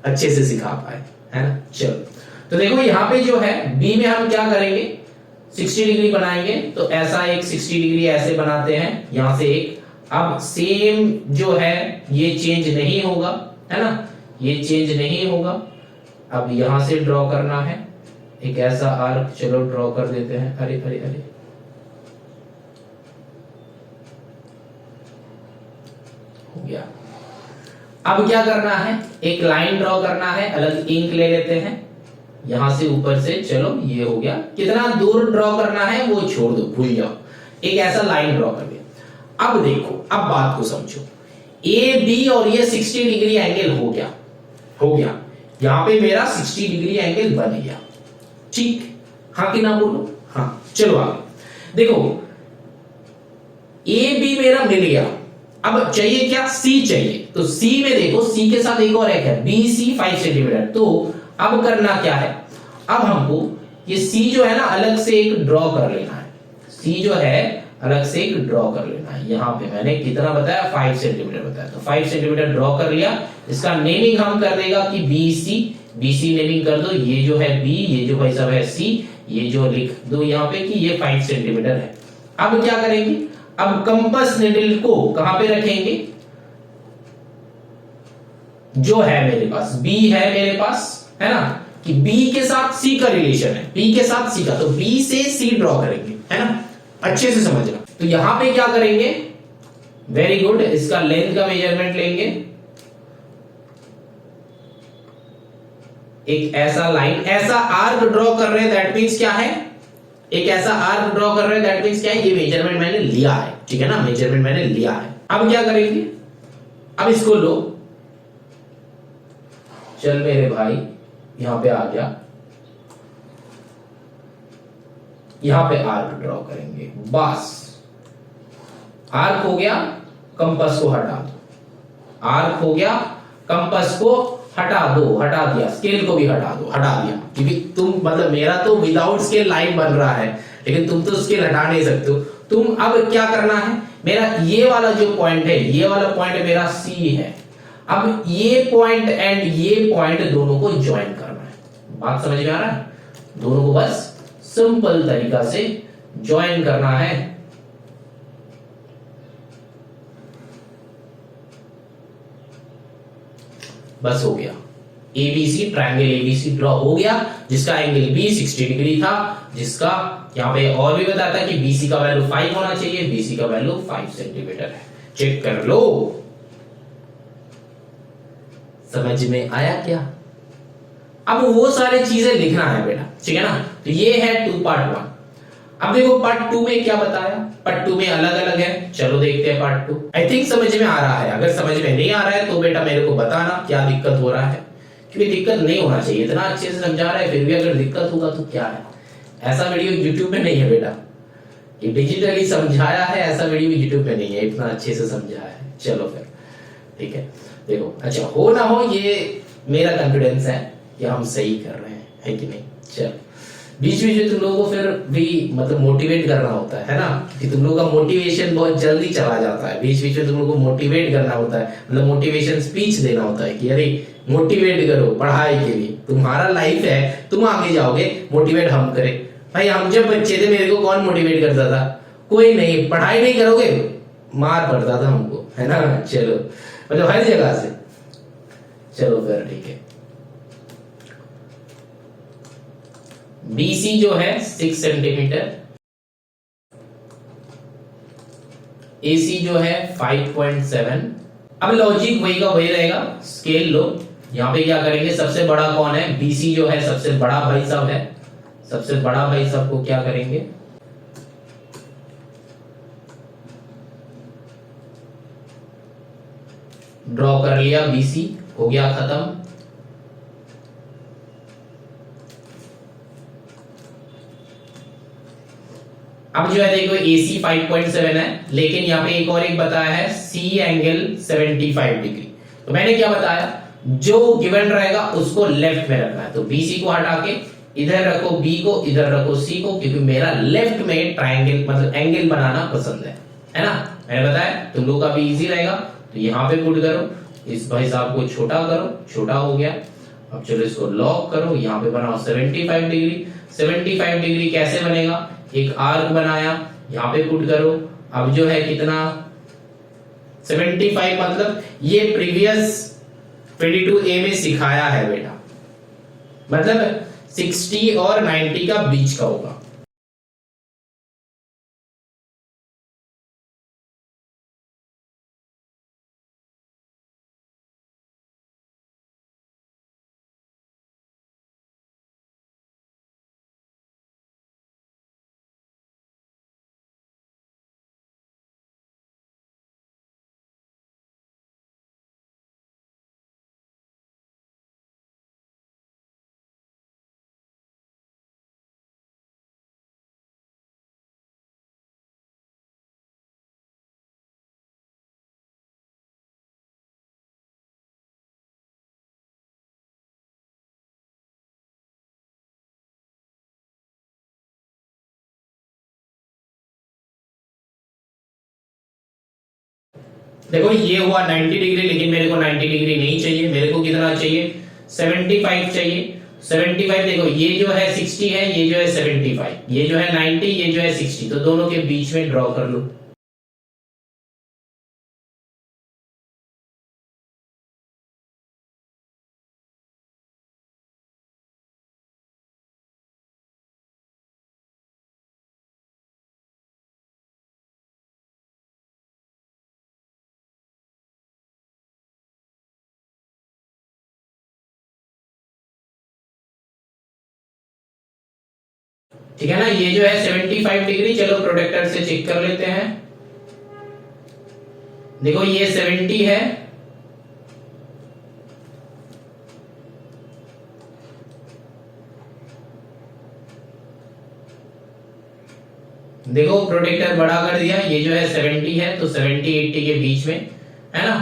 अच्छे से सिखा पाए, है ना। चलो तो देखो यहाँ पे जो है बी में हम क्या करेंगे, 60 डिग्री बनाएंगे, तो ऐसा एक 60 डिग्री ऐसे बनाते हैं, यहां से एक। अब सेम जो है ये चेंज नहीं होगा, है ना, ये चेंज नहीं होगा। अब यहां से ड्रॉ करना है एक ऐसा आर्क, चलो ड्रॉ कर देते हैं। अरे अरे अरे हो गया। अब क्या करना है, एक लाइन ड्रॉ करना है, अलग इंक ले लेते हैं, यहां से ऊपर से, चलो ये हो गया। कितना दूर ड्रॉ करना है वो छोड़ दो, भूल जाओ, एक ऐसा लाइन ड्रॉ कर दिया। अब देखो, अब बात को समझो, ए बी और ये 60 डिग्री एंगल हो गया, हो गया, यहां पे मेरा 60 डिग्री एंगल बन गया, ठीक, हाँ कि ना बोलो, हाँ। चलो आगे देखो, ए बी मेरा मिल गया, अब चाहिए क्या, सी चाहिए, तो सी में देखो, सी के साथ एक और एक है, बी सी 5 सेंटीमीटर। तो अब करना क्या है, अब हमको ये सी जो है ना अलग से एक ड्रॉ कर लेना है, सी जो है अलग से एक ड्रॉ कर लेना है। यहां पे मैंने कितना बताया, 5 सेंटीमीटर बताया, तो 5 सेंटीमीटर ड्रॉ कर लिया। इसका नेमिंग हम कर देगा कि बी सी नेमिंग कर दो, ये जो है बी, ये जो भाई साहब है सी, ये जो लिख दो यहाँ पे कि ये 5 सेंटीमीटर है। अब क्या करेंगे, अब कंपास निडल को कहां पे रखेंगे, जो है मेरे पास बी है मेरे पास, है ना, कि बी के साथ सी का रिलेशन है, बी के साथ सी का, तो बी से सी ड्रॉ करेंगे, है ना, अच्छे से समझना। तो यहां पे क्या करेंगे, वेरी गुड, इसका लेंथ का मेजरमेंट लेंगे, एक ऐसा लाइन, ऐसा आर्क ड्रॉ कर रहे हैं, दैट मींस क्या है, एक ऐसा आर्क ड्रॉ कर रहे हैं, दैट मींस क्या है, ये मेजरमेंट मैंने लिया है, ठीक है ना, मेजरमेंट मैंने लिया है। अब क्या करेंगे, अब इसको लो, चल मेरे भाई यहां पे आ गया, यहां पे आर्क ड्रॉ करेंगे, बस आर्क हो गया, कंपास को हटा दो, आर्क हो गया, कंपास को हटा दो, हटा दिया, स्केल को भी हटा दो, हटा दिया, क्योंकि तुम मतलब मेरा तो विदाउट स्केल लाइन बन रहा है, लेकिन तुम तो स्केल हटा नहीं सकते हो। तुम अब क्या करना है, मेरा ये वाला जो पॉइंट है, ये वाला पॉइंट मेरा सी है, अब ये पॉइंट एंड ये पॉइंट दोनों को ज्वाइन करना है। बात समझ में आ रहा है? दोनों को बस सिंपल तरीका से ज्वाइन करना है। बस हो गया, एबीसी, ट्रायंगल एबीसी ड्रॉ हो गया, जिसका एंगल बी 60 डिग्री था, जिसका यहां पे और भी बताता कि बीसी का वैल्यू 5 होना चाहिए, बीसी का वैल्यू 5 सेंटीमीटर है। चेक कर लो, समझ में आया क्या? अब वो सारी चीजें लिखना है बेटा, ठीक है ना। तो ये है 2 पार्ट 1। अब देखो पार्ट 2 में क्या बताया, पार्ट 2 में अलग अलग है। चलो देखते हैं पार्ट 2। आई थिंक समझ में आ रहा है। अगर समझ में नहीं आ रहा है तो बेटा मेरे को बताना क्या दिक्कत हो रहा है, क्योंकि दिक्कत नहीं होना चाहिए। इतना अच्छे से समझा रहा है, फिर भी अगर दिक्कत होगा तो क्या है। ऐसा वीडियो यूट्यूब में नहीं है बेटा, ये डिजिटली समझाया है, ऐसा वीडियो यूट्यूब में नहीं है, इतना अच्छे से समझाया है। चलो फिर ठीक है, देखो अच्छा हो ना हो, ये मेरा कॉन्फिडेंस है कि हम सही कर रहे हैं, है कि नहीं। चलो बीच बीच में तुम लोगों को फिर भी मतलब मोटिवेट करना होता है ना, कि तुम लोगों का मोटिवेशन बहुत जल्दी चला जाता है। बीच बीच में तुम लोगों को मोटिवेट करना होता है, मतलब मोटिवेशन स्पीच देना होता है कि अरे मोटिवेट करो पढ़ाई के लिए, तुम्हारा लाइफ है, तुम आगे जाओगे, मोटिवेट हम करें। भाई हम जब बच्चे थे मेरे को कौन मोटिवेट करता था? कोई नहीं। पढ़ाई नहीं करोगे मार पड़ता था हमको, है ना। चलो मतलब हर जगह से। चलो फिर ठीक है, BC जो है 6 सेंटीमीटर, AC जो है 5.7। अब लॉजिक वही का वही रहेगा, स्केल लो। यहां पे क्या करेंगे, सबसे बड़ा कौन है? BC जो है सबसे बड़ा भाई साहब है, सबसे बड़ा भाई साहब को क्या करेंगे, ड्रॉ कर लिया। BC हो गया खत्म। अब जो है देखो AC 5.7 है, लेकिन यहाँ पे एक और एक बताया है C एंगल 75 डिग्री। तो मैंने क्या बताया, जो गिवन रहेगा उसको लेफ्ट में रखना है। तो BC को हटा के इधर रखो B को, इधर रखो C को, क्योंकि मेरा लेफ्ट में ट्रायंगल मतलब एंगल बनाना पसंद है ना। मैंने बताया तुम लोग का भी इजी रहेगा। तो यहाँ पे पुट करो, इस भाई साहब को छोटा करो, छोटा हो गया। अब चलो इसको लॉक करो, यहाँ पे बनाओ 75 डिग्री। 75 डिग्री कैसे बनेगा, एक आर्क बनाया, यहां पे पुट करो। अब जो है कितना 75, मतलब ये प्रीवियस 22A में सिखाया है बेटा, मतलब 60 और 90 का बीच का होगा। देखो ये हुआ 90 डिग्री, लेकिन मेरे को 90 डिग्री नहीं चाहिए, मेरे को कितना चाहिए 75 चाहिए। 75 देखो ये जो है 60 है, ये जो है 75, ये जो है 90, ये जो है 60, तो दोनों के बीच में ड्रॉ कर लो। ठीक है ना, ये जो है 75 डिग्री। चलो प्रोटेक्टर से चेक कर लेते हैं। देखो ये 70 है, देखो प्रोटेक्टर बड़ा कर दिया, ये जो है 70 है, तो 70 80 के बीच में है ना।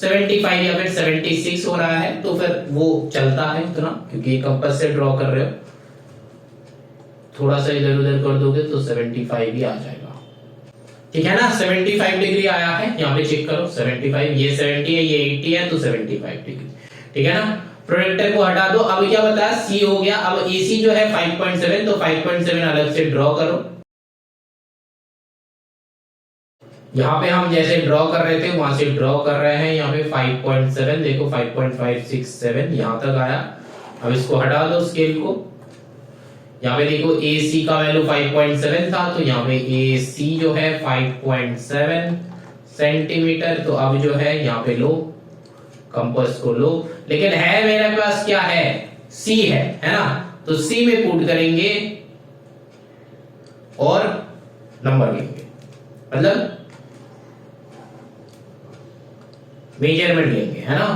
75 या फिर 76 हो रहा है, तो फिर वो चलता है इतना, क्योंकि कंपास से ड्रॉ कर रहे हो। थोड़ा सा इधर उधर कर दोगे तो 75 ही आ जाएगा, ठीक है ना। 75 डिग्री आया है, यहाँ पे चेक करो 75, ये 70 है, ये 80 है, तो 75 डिग्री, ठीक है ना। प्रोडक्टर को हटा दो। अब क्या बताया, सी हो गया। अब एसी जो है 5.7, तो 5.7 अलग से ड्रॉ करो। यहाँ पे हम जैसे ड्रॉ कर रहे थे वहां से ड्रॉ कर रहे हैं। यहाँ पे 5.7 देखो, 5.567 यहाँ तक आया। अब इसको हटा दो स्केल को। यहाँ पे देखो AC का वैल्यू 5.7 था, तो यहाँ पे AC जो है 5.7 सेंटीमीटर। तो अब जो है यहाँ पे लो, कंपास को लो, लेकिन है मेरे पास क्या है, C है ना। तो C में पुट करेंगे और नंबर लेंगे, मतलब मेजरमेंट लेंगे, है ना।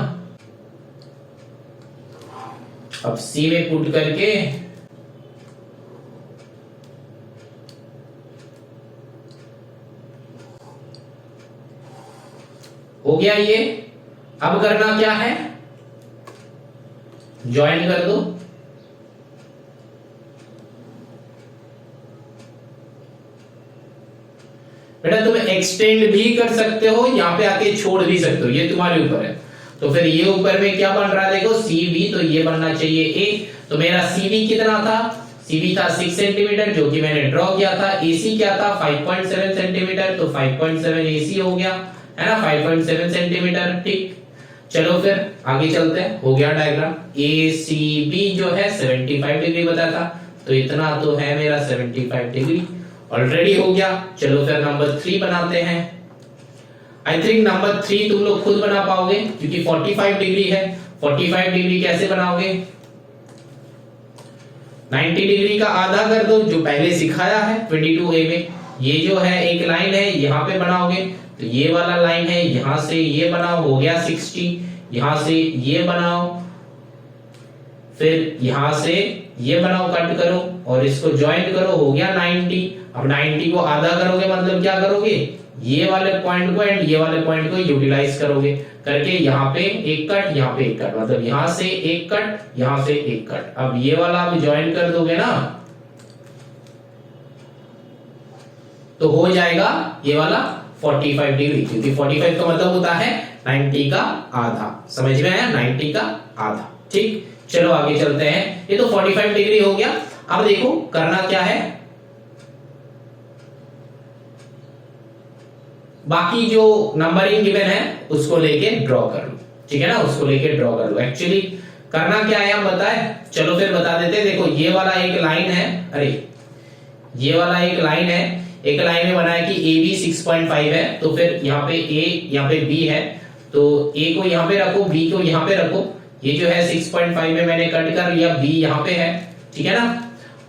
अब C में पुट करके हो गया ये। अब करना क्या है, ज्वाइन कर दो। बेटा तुम एक्सटेंड भी कर सकते हो, यहाँ पे आके छोड़ भी सकते हो, ये तुम्हारे ऊपर है। तो फिर ये ऊपर में क्या बन रहा है देखो, CV, तो ये बनना चाहिए A। तो मेरा CV कितना था, CV था 6 सेंटीमीटर, जो कि मैंने ड्रॉ किया था। AC क्या था 5.7 सेंटीमीटर, तो 5.7 AC हो गया, है ना, 5.7 सेंटीमीटर, ठीक। चलो फिर आगे चलते हैं। हो गया डायग्राम। ACB जो है 75 डिग्री बताया था, तो इतना तो है मेरा 75 डिग्री ऑलरेडी हो गया। चलो फिर नंबर 3 बनाते हैं। आई थिंक नंबर 3 तुम लोग खुद बना पाओगे, क्योंकि 45 डिग्री है। 45 डिग्री कैसे बनाओगे, 90 डिग्री का आधा कर दो, जो पहले सिखाया है 22A में। ये जो है एक लाइन है, यहाँ पे बनाओगे, तो ये वाला लाइन है, यहां से ये बनाओ, हो गया 60। यहां से ये बनाओ, फिर यहां से ये बनाओ, कट करो और इसको ज्वाइन करो, हो गया 90। अब 90 को आधा करोगे, मतलब क्या करोगे, ये वाले पॉइंट को एंड ये वाले पॉइंट को यूटिलाइज करोगे, करके यहाँ पे एक कट, यहाँ पे एक कट, मतलब यहां से एक कट, यहां से एक कट। अब ये वाला आप ज्वाइन कर दोगे ना, तो हो जाएगा ये वाला 45 डिग्री, क्योंकि 45 का मतलब होता है 90 का आधा। समझ में आया, 90 का आधा, ठीक। चलो आगे चलते हैं। ये तो 45 डिग्री हो गया। अब देखो करना क्या है, बाकी जो नंबरिंग गिवन है उसको लेके ड्रॉ कर लो, ठीक है ना, उसको लेके ड्रॉ कर लो। एक्चुअली करना क्या है हम बताएं, चलो फिर बता देते हैं। देखो ये वाला एक लाइन है, अरे ये वाला एक लाइन है, एक लाइन में बना है कि AB 6.5 है, तो फिर यहाँ पे A, यहाँ पे B है, तो A को यहाँ पे रखो, B को यहाँ पे रखो। ये जो है 6.5 में मैंने कट कर लिया, B यहाँ पे है, ठीक है ना।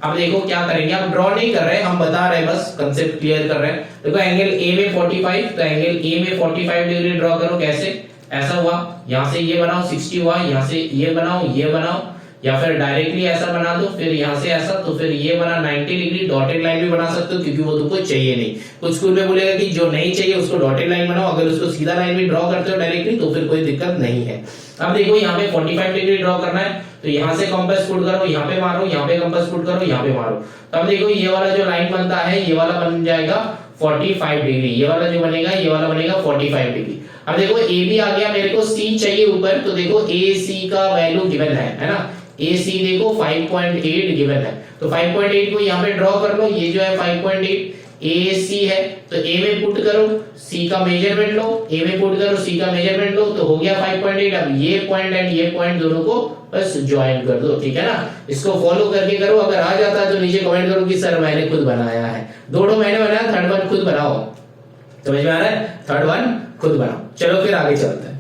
अब देखो क्या करेंगे, हम ड्रॉ नहीं कर रहे, हम बता रहे हैं, बस कंसेप्ट क्लियर कर रहे हैं। देखो एंगल A में 45, तो एंगल A में 45 डिग्री ड्रॉ करो। कैसे, ऐसा हुआ, यहां से ये बनाओ 60 हुआ, यहां से ये बनाओ, ये बनाओ, या फिर डायरेक्टली ऐसा बना दो, फिर यहां से ऐसा, तो फिर ये बना 90 डिग्री। डॉटेड लाइन भी बना सकते हो, क्योंकि वो तुमको चाहिए नहीं। कुछ स्कूल में बोलेगा कि जो नहीं चाहिए उसको डॉटेड लाइन बनाओ, अगर उसको सीधा लाइन भी ड्रॉ करते हो डायरेक्टली तो फिर कोई दिक्कत नहीं है। अब देखो यहाँ पे 45 डिग्री ड्रॉ करना है, तो यहां से कंपास पुट करो, यहाँ पे मारो, यहाँ पे कंपास पुट करो, यहाँ पे मारो। तो अब देखो ये वाला जो लाइन बनता है, ये वाला बन जाएगा 45 डिग्री, ये वाला जो बनेगा, ये वाला बनेगा 45 डिग्री। अब देखो ए बी आ गया, मेरे को सी चाहिए ऊपर, तो देखो ए सी का वैल्यू गिवन है ना। ए सी देखो 5.8 गिवन है, तो 5.8 को यहाँ पे ड्रॉ कर लो। ये जो है 5.8 ए सी है, तो ए में पुट करो, सी का मेजरमेंट लो, ए में पुट करो, सी का मेजरमेंट लो, तो हो गया 5.8। अब ये पॉइंट एंड ये पॉइंट दोनों को बस ज्वाइन कर दो, ठीक है ना। इसको फॉलो करके करो, अगर आ जाता है तो नीचे कमेंट करो कि सर मैंने खुद बनाया है। दोनों मैंने बनाया, थर्ड वन खुद बनाओ। समझ में आ रहा है, थर्ड वन खुद बनाओ। चलो फिर आगे चलते हैं।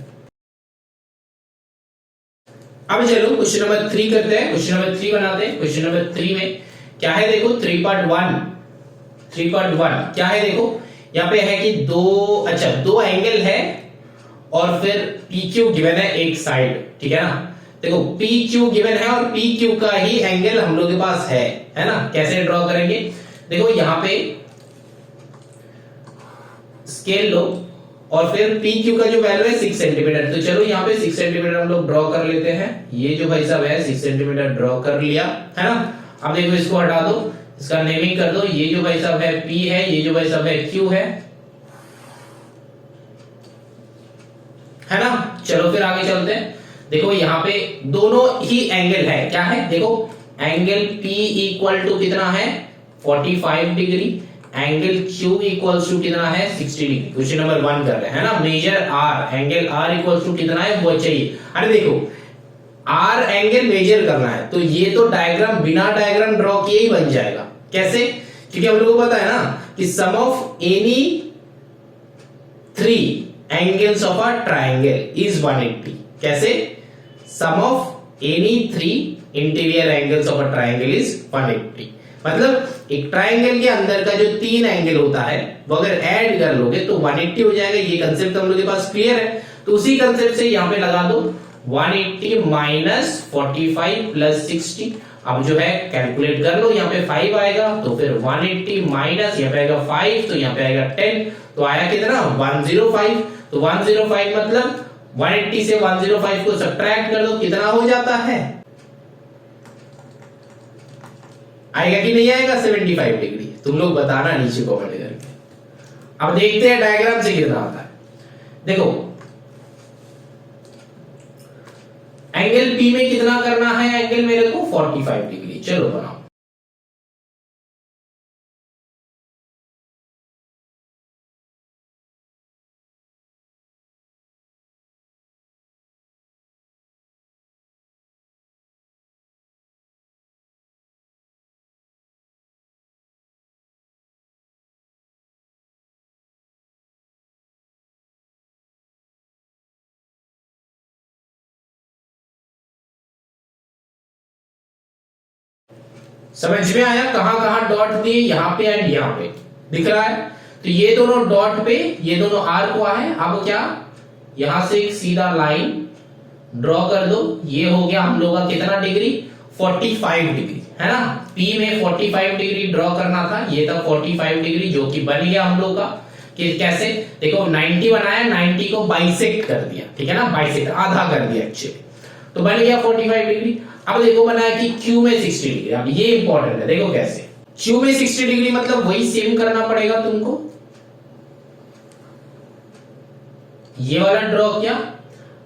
अब चलो क्वेश्चन नंबर 3 करते हैं, क्वेश्चन नंबर 3 बनाते हैं। क्वेश्चन नंबर 3 में क्या है देखो, 3.1 क्या है देखो, यहाँ पे है कि दो एंगल है और फिर PQ गिवन है एक साइड, ठीक है ना। देखो PQ गिवन है और PQ का ही एंगल हम लोग के पास है ना। कैसे ड्रॉ करेंगे, देखो यहाँ पे स्केल लो और फिर पी क्यू का जो वैल्यू है 6 सेंटीमीटर। तो चलो यहाँ पे 6 सेंटीमीटर हम लोग ड्रॉ कर लेते हैं। ये जो भाई साहब है 6 सेंटीमीटर ड्रॉ कर लिया है ना। अब देखो इसको हटा दो, इसका नेमिंग कर दो। ये जो भाई साहब है पी है, ये जो भाई साहब है क्यू है ना। चलो फिर आगे चलते हैं। देखो यहाँ पे दोनों ही एंगल है, क्या है देखो, एंगल P इक्वल टू कितना है 45 degree, angle Q equals to कितना है 60 डिग्री। क्वेश्चन नंबर 1 कर रहे हैं ना। Measure R, angle R equals to कितना है वो चाहिए। अरे देखो R एंगल मेजर करना है तो ये तो डायग्राम बिना डायग्राम ड्रॉ किए ही बन जाएगा। कैसे? क्योंकि हम लोगों को पता है ना कि sum of any 3 angles of a triangle is 180। कैसे? Sum of any 3 interior angles of a triangle is 180। मतलब एक ट्रायंगल के अंदर का जो 3 एंगल होता है वो अगर ऐड कर लोगे तो 180 हो जाएगा। ये कंसेप्ट हम लोग के पास क्लियर है। तो उसी कंसेप्ट से यहां पे लगा दो 180 माइनस 45 प्लस 60। अब जो है कैलकुलेट कर लो, यहाँ पे 5 आएगा तो फिर 180 माइनस यहाँ पे आएगा 5 तो यहाँ पे आएगा 10 तो आया कितना 105। तो 105 मतलब 180 से 105 को सब्ट्रैक्ट कर दो, कितना हो जाता है, आएगा कि नहीं आएगा 75 डिग्री। तुम लोग बताना नीचे कमेंट करके। अब देखते हैं डायग्राम से कितना आता है। देखो एंगल P में कितना करना है, एंगल मेरे को 45 डिग्री। चलो बनाओ। समझ में आया कहां कहां डॉट दिए, यहां पे एंड यहां पे दिख रहा है। तो ये दोनों डॉट पे ये दोनों आर्क हुआ है। अब क्या, यहां से एक सीधा लाइन ड्रॉ कर दो। ये हो गया हम लोग का कितना डिग्री 45 डिग्री है ना। P में 45 डिग्री ड्रॉ करना था, ये था 45 डिग्री जो कि बन गया हम लोग का। कि कैसे देखो 90 बनाया, 90 को बाइसेक्ट कर दिया, ठीक है ना, बाइसेक्ट आधा कर दिया एक्चुअली, तो बन गया 45 डिग्री। अब देखो बना है कि Q में 60 डिग्री। अब ये इंपॉर्टेंट है, देखो कैसे Q में 60 डिग्री मतलब वही सेम करना पड़ेगा तुमको। ये वाला ड्रॉ किया।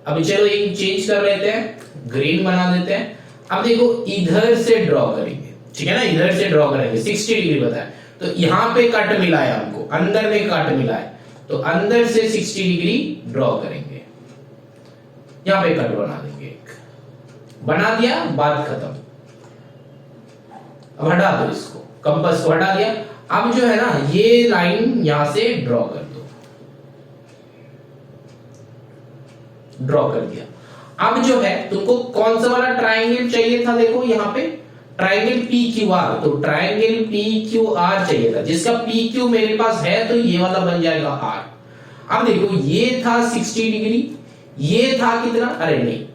अब चलो एक चेंज कर लेते हैं, ग्रीन बना देते हैं। अब देखो इधर से ड्रॉ करेंगे, ठीक है ना, इधर से ड्रॉ करेंगे 60 डिग्री बताया। तो यहां पे कट मिला है हमको, अंदर में कट मिला है तो अंदर से 60 डिग्री ड्रॉ करेंगे। यहां पे कट बना देंगे, बना दिया, बात खत्म। अब हटा दो इसको, कंपास को हटा दिया। अब जो है ना ये लाइन यहां से ड्रॉ कर दो, ड्रॉ कर दिया। अब जो है तुमको कौन सा वाला ट्रायंगल चाहिए था, देखो यहां पे ट्रायंगल PQR, तो ट्रायंगल PQR चाहिए था, जिसका PQ मेरे पास है तो ये वाला बन जाएगा R। अब देखो ये था 60 डिग्री, ये था कितना, अरे नहीं,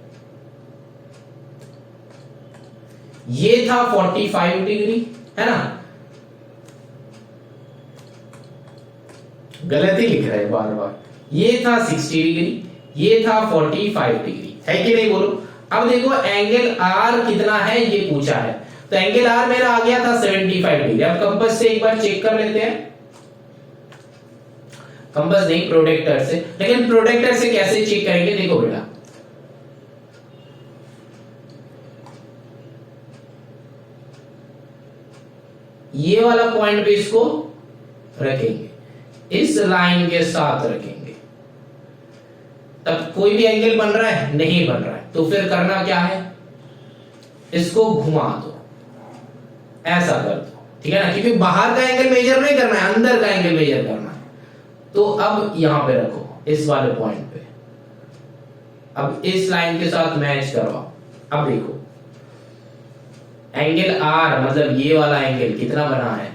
ये था 45 डिग्री है ना, गलत ही लिख रहे हैं बार बार। ये था 60 डिग्री, ये था 45 डिग्री, है कि नहीं बोलो। अब देखो एंगल R कितना है ये पूछा है, तो एंगल R मेरा आ गया था 75 डिग्री। अब कंपास से एक बार चेक कर लेते हैं, कंपास नहीं प्रोटेक्टर से। लेकिन प्रोटेक्टर से कैसे चेक करेंगे, देखो बेटा ये वाला पॉइंट पे इसको रखेंगे, इस लाइन के साथ रखेंगे, तब कोई भी एंगल बन रहा है, नहीं बन रहा है, तो फिर करना क्या है, इसको घुमा दो, ऐसा कर दो, ठीक है ना, क्योंकि बाहर का एंगल मेजर नहीं करना है, अंदर का एंगल मेजर करना है। तो अब यहां पे रखो इस वाले पॉइंट पे, अब इस लाइन के साथ मैच करवाओ। अब देखो एंगल R मतलब ये वाला एंगल कितना बना है,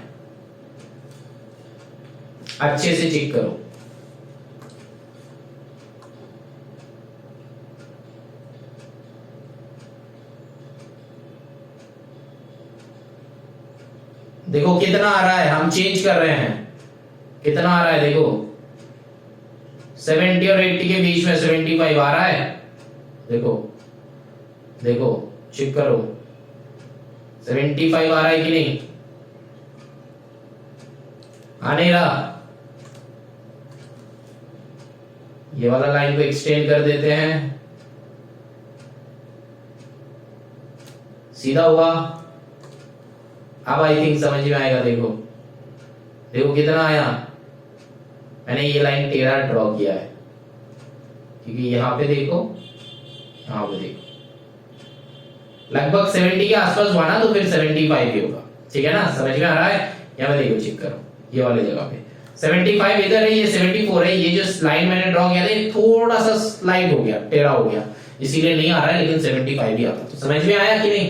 अच्छे से चेक करो। देखो कितना आ रहा है, हम चेंज कर रहे हैं, कितना आ रहा है देखो 70 और 80 के बीच में 75 आ रहा है। देखो देखो चेक करो 75 आ रहा है कि नहीं, आ नहीं रहा। ये वाला लाइन को एक्सटेंड कर देते हैं, सीधा हुआ। अब आई थिंक समझ में आएगा। देखो देखो कितना आया, मैंने ये लाइन टेढ़ा ड्रॉ किया है क्योंकि यहां पे देखो, यहां पे देखो लगभग 70 के आसपास हुआ ना, तो फिर 75 ही होगा। ठीक है ना, समझ में आ रहा है। यहाँ पे देखो चेक करो, ये वाले जगह पे 75 इधर है, ये 74 है। ये जो लाइन मैंने ड्रॉ किया था थोड़ा सा स्लाइड हो गया, टेढ़ा हो गया, इसीलिए नहीं आ रहा है, लेकिन 75 ही आता। तो समझ में आया कि नहीं।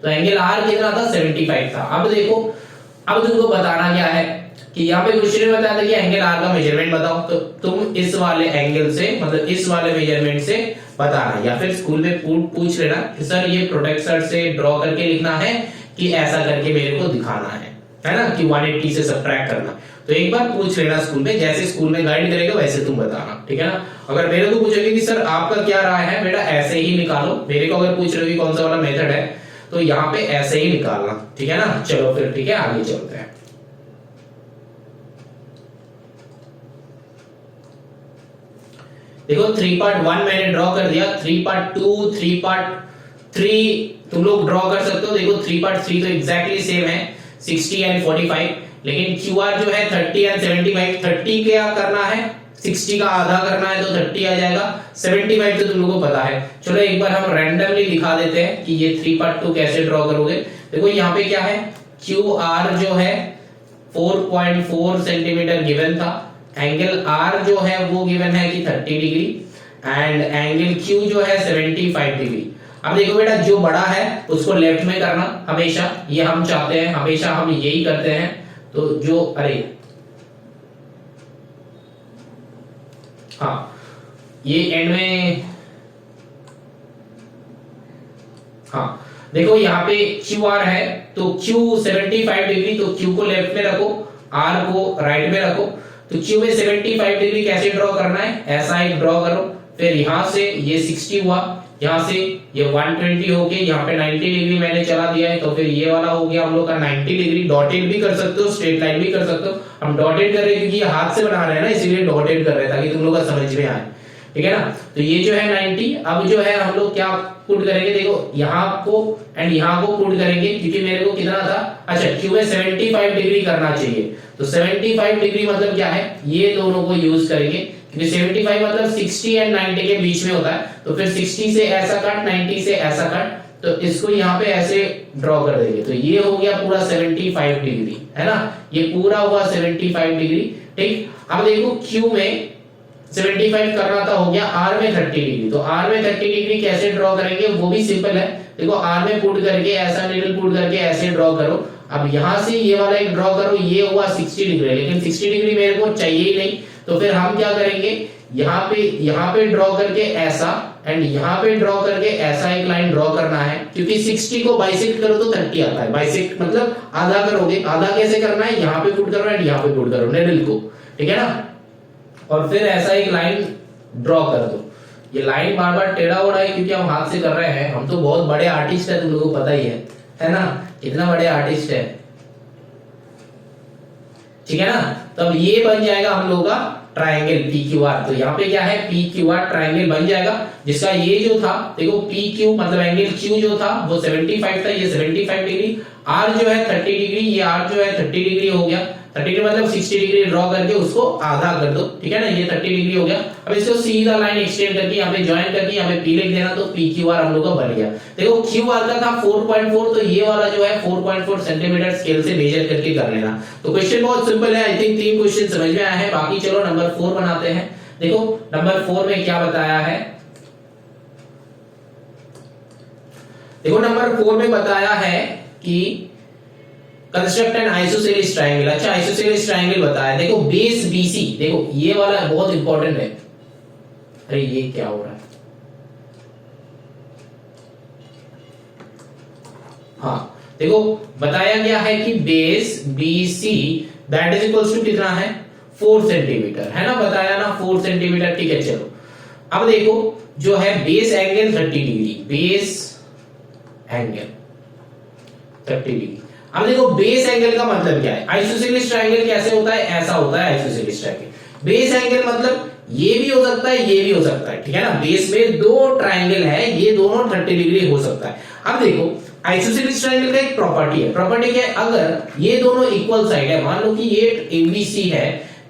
तो एंगल आर कितना था, 75 था। अब देखो, अब तुमको बताना क्या है कि यहाँ पे क्वेश्चन में बताया था कि एंगल आर का मेजरमेंट बताओ, तो तुम इस वाले एंगल से, मतलब इस वाले मेजरमेंट से बताना, या फिर स्कूल में पूछ लेना कि सर ये प्रोटेक्टर से ड्रॉ करके लिखना है कि ऐसा करके मेरे को दिखाना है ना, कि 180 से सब्ट्रैक्ट करना। तो एक बार पूछ लेना स्कूल में, जैसे स्कूल में गाइड करेगा वैसे तुम बताना। ठीक है ना। अगर मेरे को पूछोगे कि सर आपका क्या राय है, बेटा ऐसे ही निकालो, मेरे को अगर पूछ रहे हो कौन सा वाला मेथड है, तो यहाँ पे ऐसे ही निकालना। ठीक है ना। चलो फिर ठीक है, आगे चलते हैं। देखो 3 पार्ट 1 मैंने ड्रॉ कर दिया, 3 पार्ट 2, 3 पार्ट 3 तुम लोग ड्रॉ कर सकते हो। देखो 3 पार्ट 3 तो एग्जैक्टली सेम है, 60 एंड 45, लेकिन QR जो है 30 एंड 75। 30 क्या करना है, 60 का आधा करना है तो 30 आ जाएगा, 75 तो तुम लोगों को पता है। चलो एक बार हम रैंडमली दिखा देते हैं कि ये 3 पार्ट 2 कैसे ड्रॉ करोगे। देखो यहाँ पे क्या है, QR जो है 4.4 सेंटीमीटर गिवन था, एंगल R जो है वो गिवन है कि 30 डिग्री, एंड एंगल Q जो है 75 डिग्री। अब देखो बेटा, जो बड़ा है उसको लेफ्ट में करना हमेशा, ये हम चाहते हैं, हमेशा हम यही करते हैं। तो जो, अरे हाँ, ये एंड में, हाँ देखो यहाँ पे QR है, तो Q 75 डिग्री, तो Q को लेफ्ट में रखो, R को राइट में रखो। तो Q में 75 डिग्री कैसे ड्रॉ करना है, ऐसा एक ड्रॉ करो। फिर यहां से ये 60 हुआ, यहां से ये 120 हो गया, यहाँ पे 90 डिग्री मैंने चला दिया है, तो फिर ये वाला हो गया हम लोग का 90 डिग्री। डॉटेड भी कर सकते हो, स्ट्रेट लाइन भी कर सकते हो। हम डॉटेड कर रहे हैं क्योंकि ये हाथ से बना रहे हैं ना, इसीलिए डॉटेड कर रहे हैं ताकि तुम लोग का समझ में आए। ठीक है ना। तो ये जो है 90, अब जो है हम लोग क्या पुट करेंगे, देखो यहाँ को एंड यहाँ को पुट करेंगे, क्योंकि मेरे को कितना था, अच्छा Q में 75 डिग्री करना चाहिए, तो 75 डिग्री मतलब क्या है, ये दोनों को यूज करेंगे, क्योंकि 75 मतलब 60 एंड 90 के बीच में होता है। तो फिर 60 से ऐसा कट, 90 से ऐसा कट, तो इसको यहाँ पे ऐसे ड्रॉ कर देंगे। तो ये हो गया पूरा 75 डिग्री, है ना, ये पूरा हुआ 75 डिग्री। ठीक, अब देखो Q में 75 करना था, हो गया। R में 30 डिग्री, तो R में 30 डिग्री कैसे ड्रॉ करेंगे, वो भी सिंपल है। देखो R में पुट करके ऐसा निडल पुट करके ऐसे ड्रॉ करो। अब यहां से ये वाला एक ड्रॉ करो, ये हुआ 60 डिग्री, लेकिन 60 डिग्री मेरे को चाहिए ही नहीं, तो फिर हम क्या करेंगे, यहाँ पे ड्रॉ करके ऐसा, एंड यहाँ पे ड्रॉ करके ऐसा एक लाइन ड्रॉ करना है, क्योंकि 60 को बाइसेक्ट करो तो 30 आता है। बाइसेक्ट मतलब आधा करोगे, आधा कैसे करना है, यहाँ पे पुट करो एंड यहाँ पे पुट करो निडल को। ठीक है ना। और फिर ऐसा एक लाइन ड्रॉ कर दो। ये लाइन बार बार टेढ़ा हो रहा है क्योंकि हम हाथ से कर रहे हैं, हम तो बहुत बड़े आर्टिस्ट है, तुम लोगों को पता ही है ना, कितना बड़े आर्टिस्ट है। ठीक है ना। तो अब ये बन जाएगा हम लोगों का ट्रायंगल PQR। तो यहाँ पे क्या है, PQR ट्रायंगल बन जाएगा, जिसका ये जो था, देखो PQ मतलब एंगल Q जो था वो 75 था, ये 75 डिग्री, R जो है 30 डिग्री, ये R जो है 30 डिग्री हो गया। 30 डिग्री मतलब 60 डिग्री ड्रॉ करके उसको आधा कर दो। ठीक है ना, ये 30 डिग्री हो गया। अब इसको सीधा लाइन एक्सटेंड करके यहाँ पे ज्वाइन करके यहाँ पे P लिख देना, तो PQR हम लोग का बन गया। देखो QR का था 4.4, तो ये वाला जो है 4.4 सेंटीमीटर स्केल से मेजर करके कर लेना। तो क्वेश्चन बहुत सिंपल है, आई थिंक 3 क्वेश्चन समझ में आया है। बाकी चलो नंबर 4 बनाते हैं। देखो नंबर 4 में क्या बताया है, देखो नंबर 4 में बताया है कि कंस्ट्रक्ट एन आइसोसेलेस ट्रायंगल। अच्छा, आइसोसेलेस ट्रायंगल बताया। देखो बेस BC, देखो ये वाला बहुत इंपॉर्टेंट है। अरे ये क्या हो रहा है, हाँ देखो बताया गया है कि base BC that is equals to कितना है, 4 सेंटीमीटर, है ना, बताया ना 4 सेंटीमीटर। ठीक है, चलो अब देखो जो है base angle 30 degree, base angle 30 degree. अब देखो बेस एंगल का मतलब क्या है, आइसोसेलेस ट्रायंगल कैसे होता है, ऐसा होता है आइसोसेलेस ट्रायंगल। बेस एंगल मतलब ये भी हो सकता है, ये भी हो सकता है, ठीक है ना, बेस में दो ट्रायंगल है, ये दोनों 30 डिग्री हो सकता है। अब देखो आइसोसेलेस ट्रायंगल का एक प्रॉपर्टी है, प्रॉपर्टी क्या है, अगर ये दोनों इक्वल साइड है, मान लो कि ये ABC है,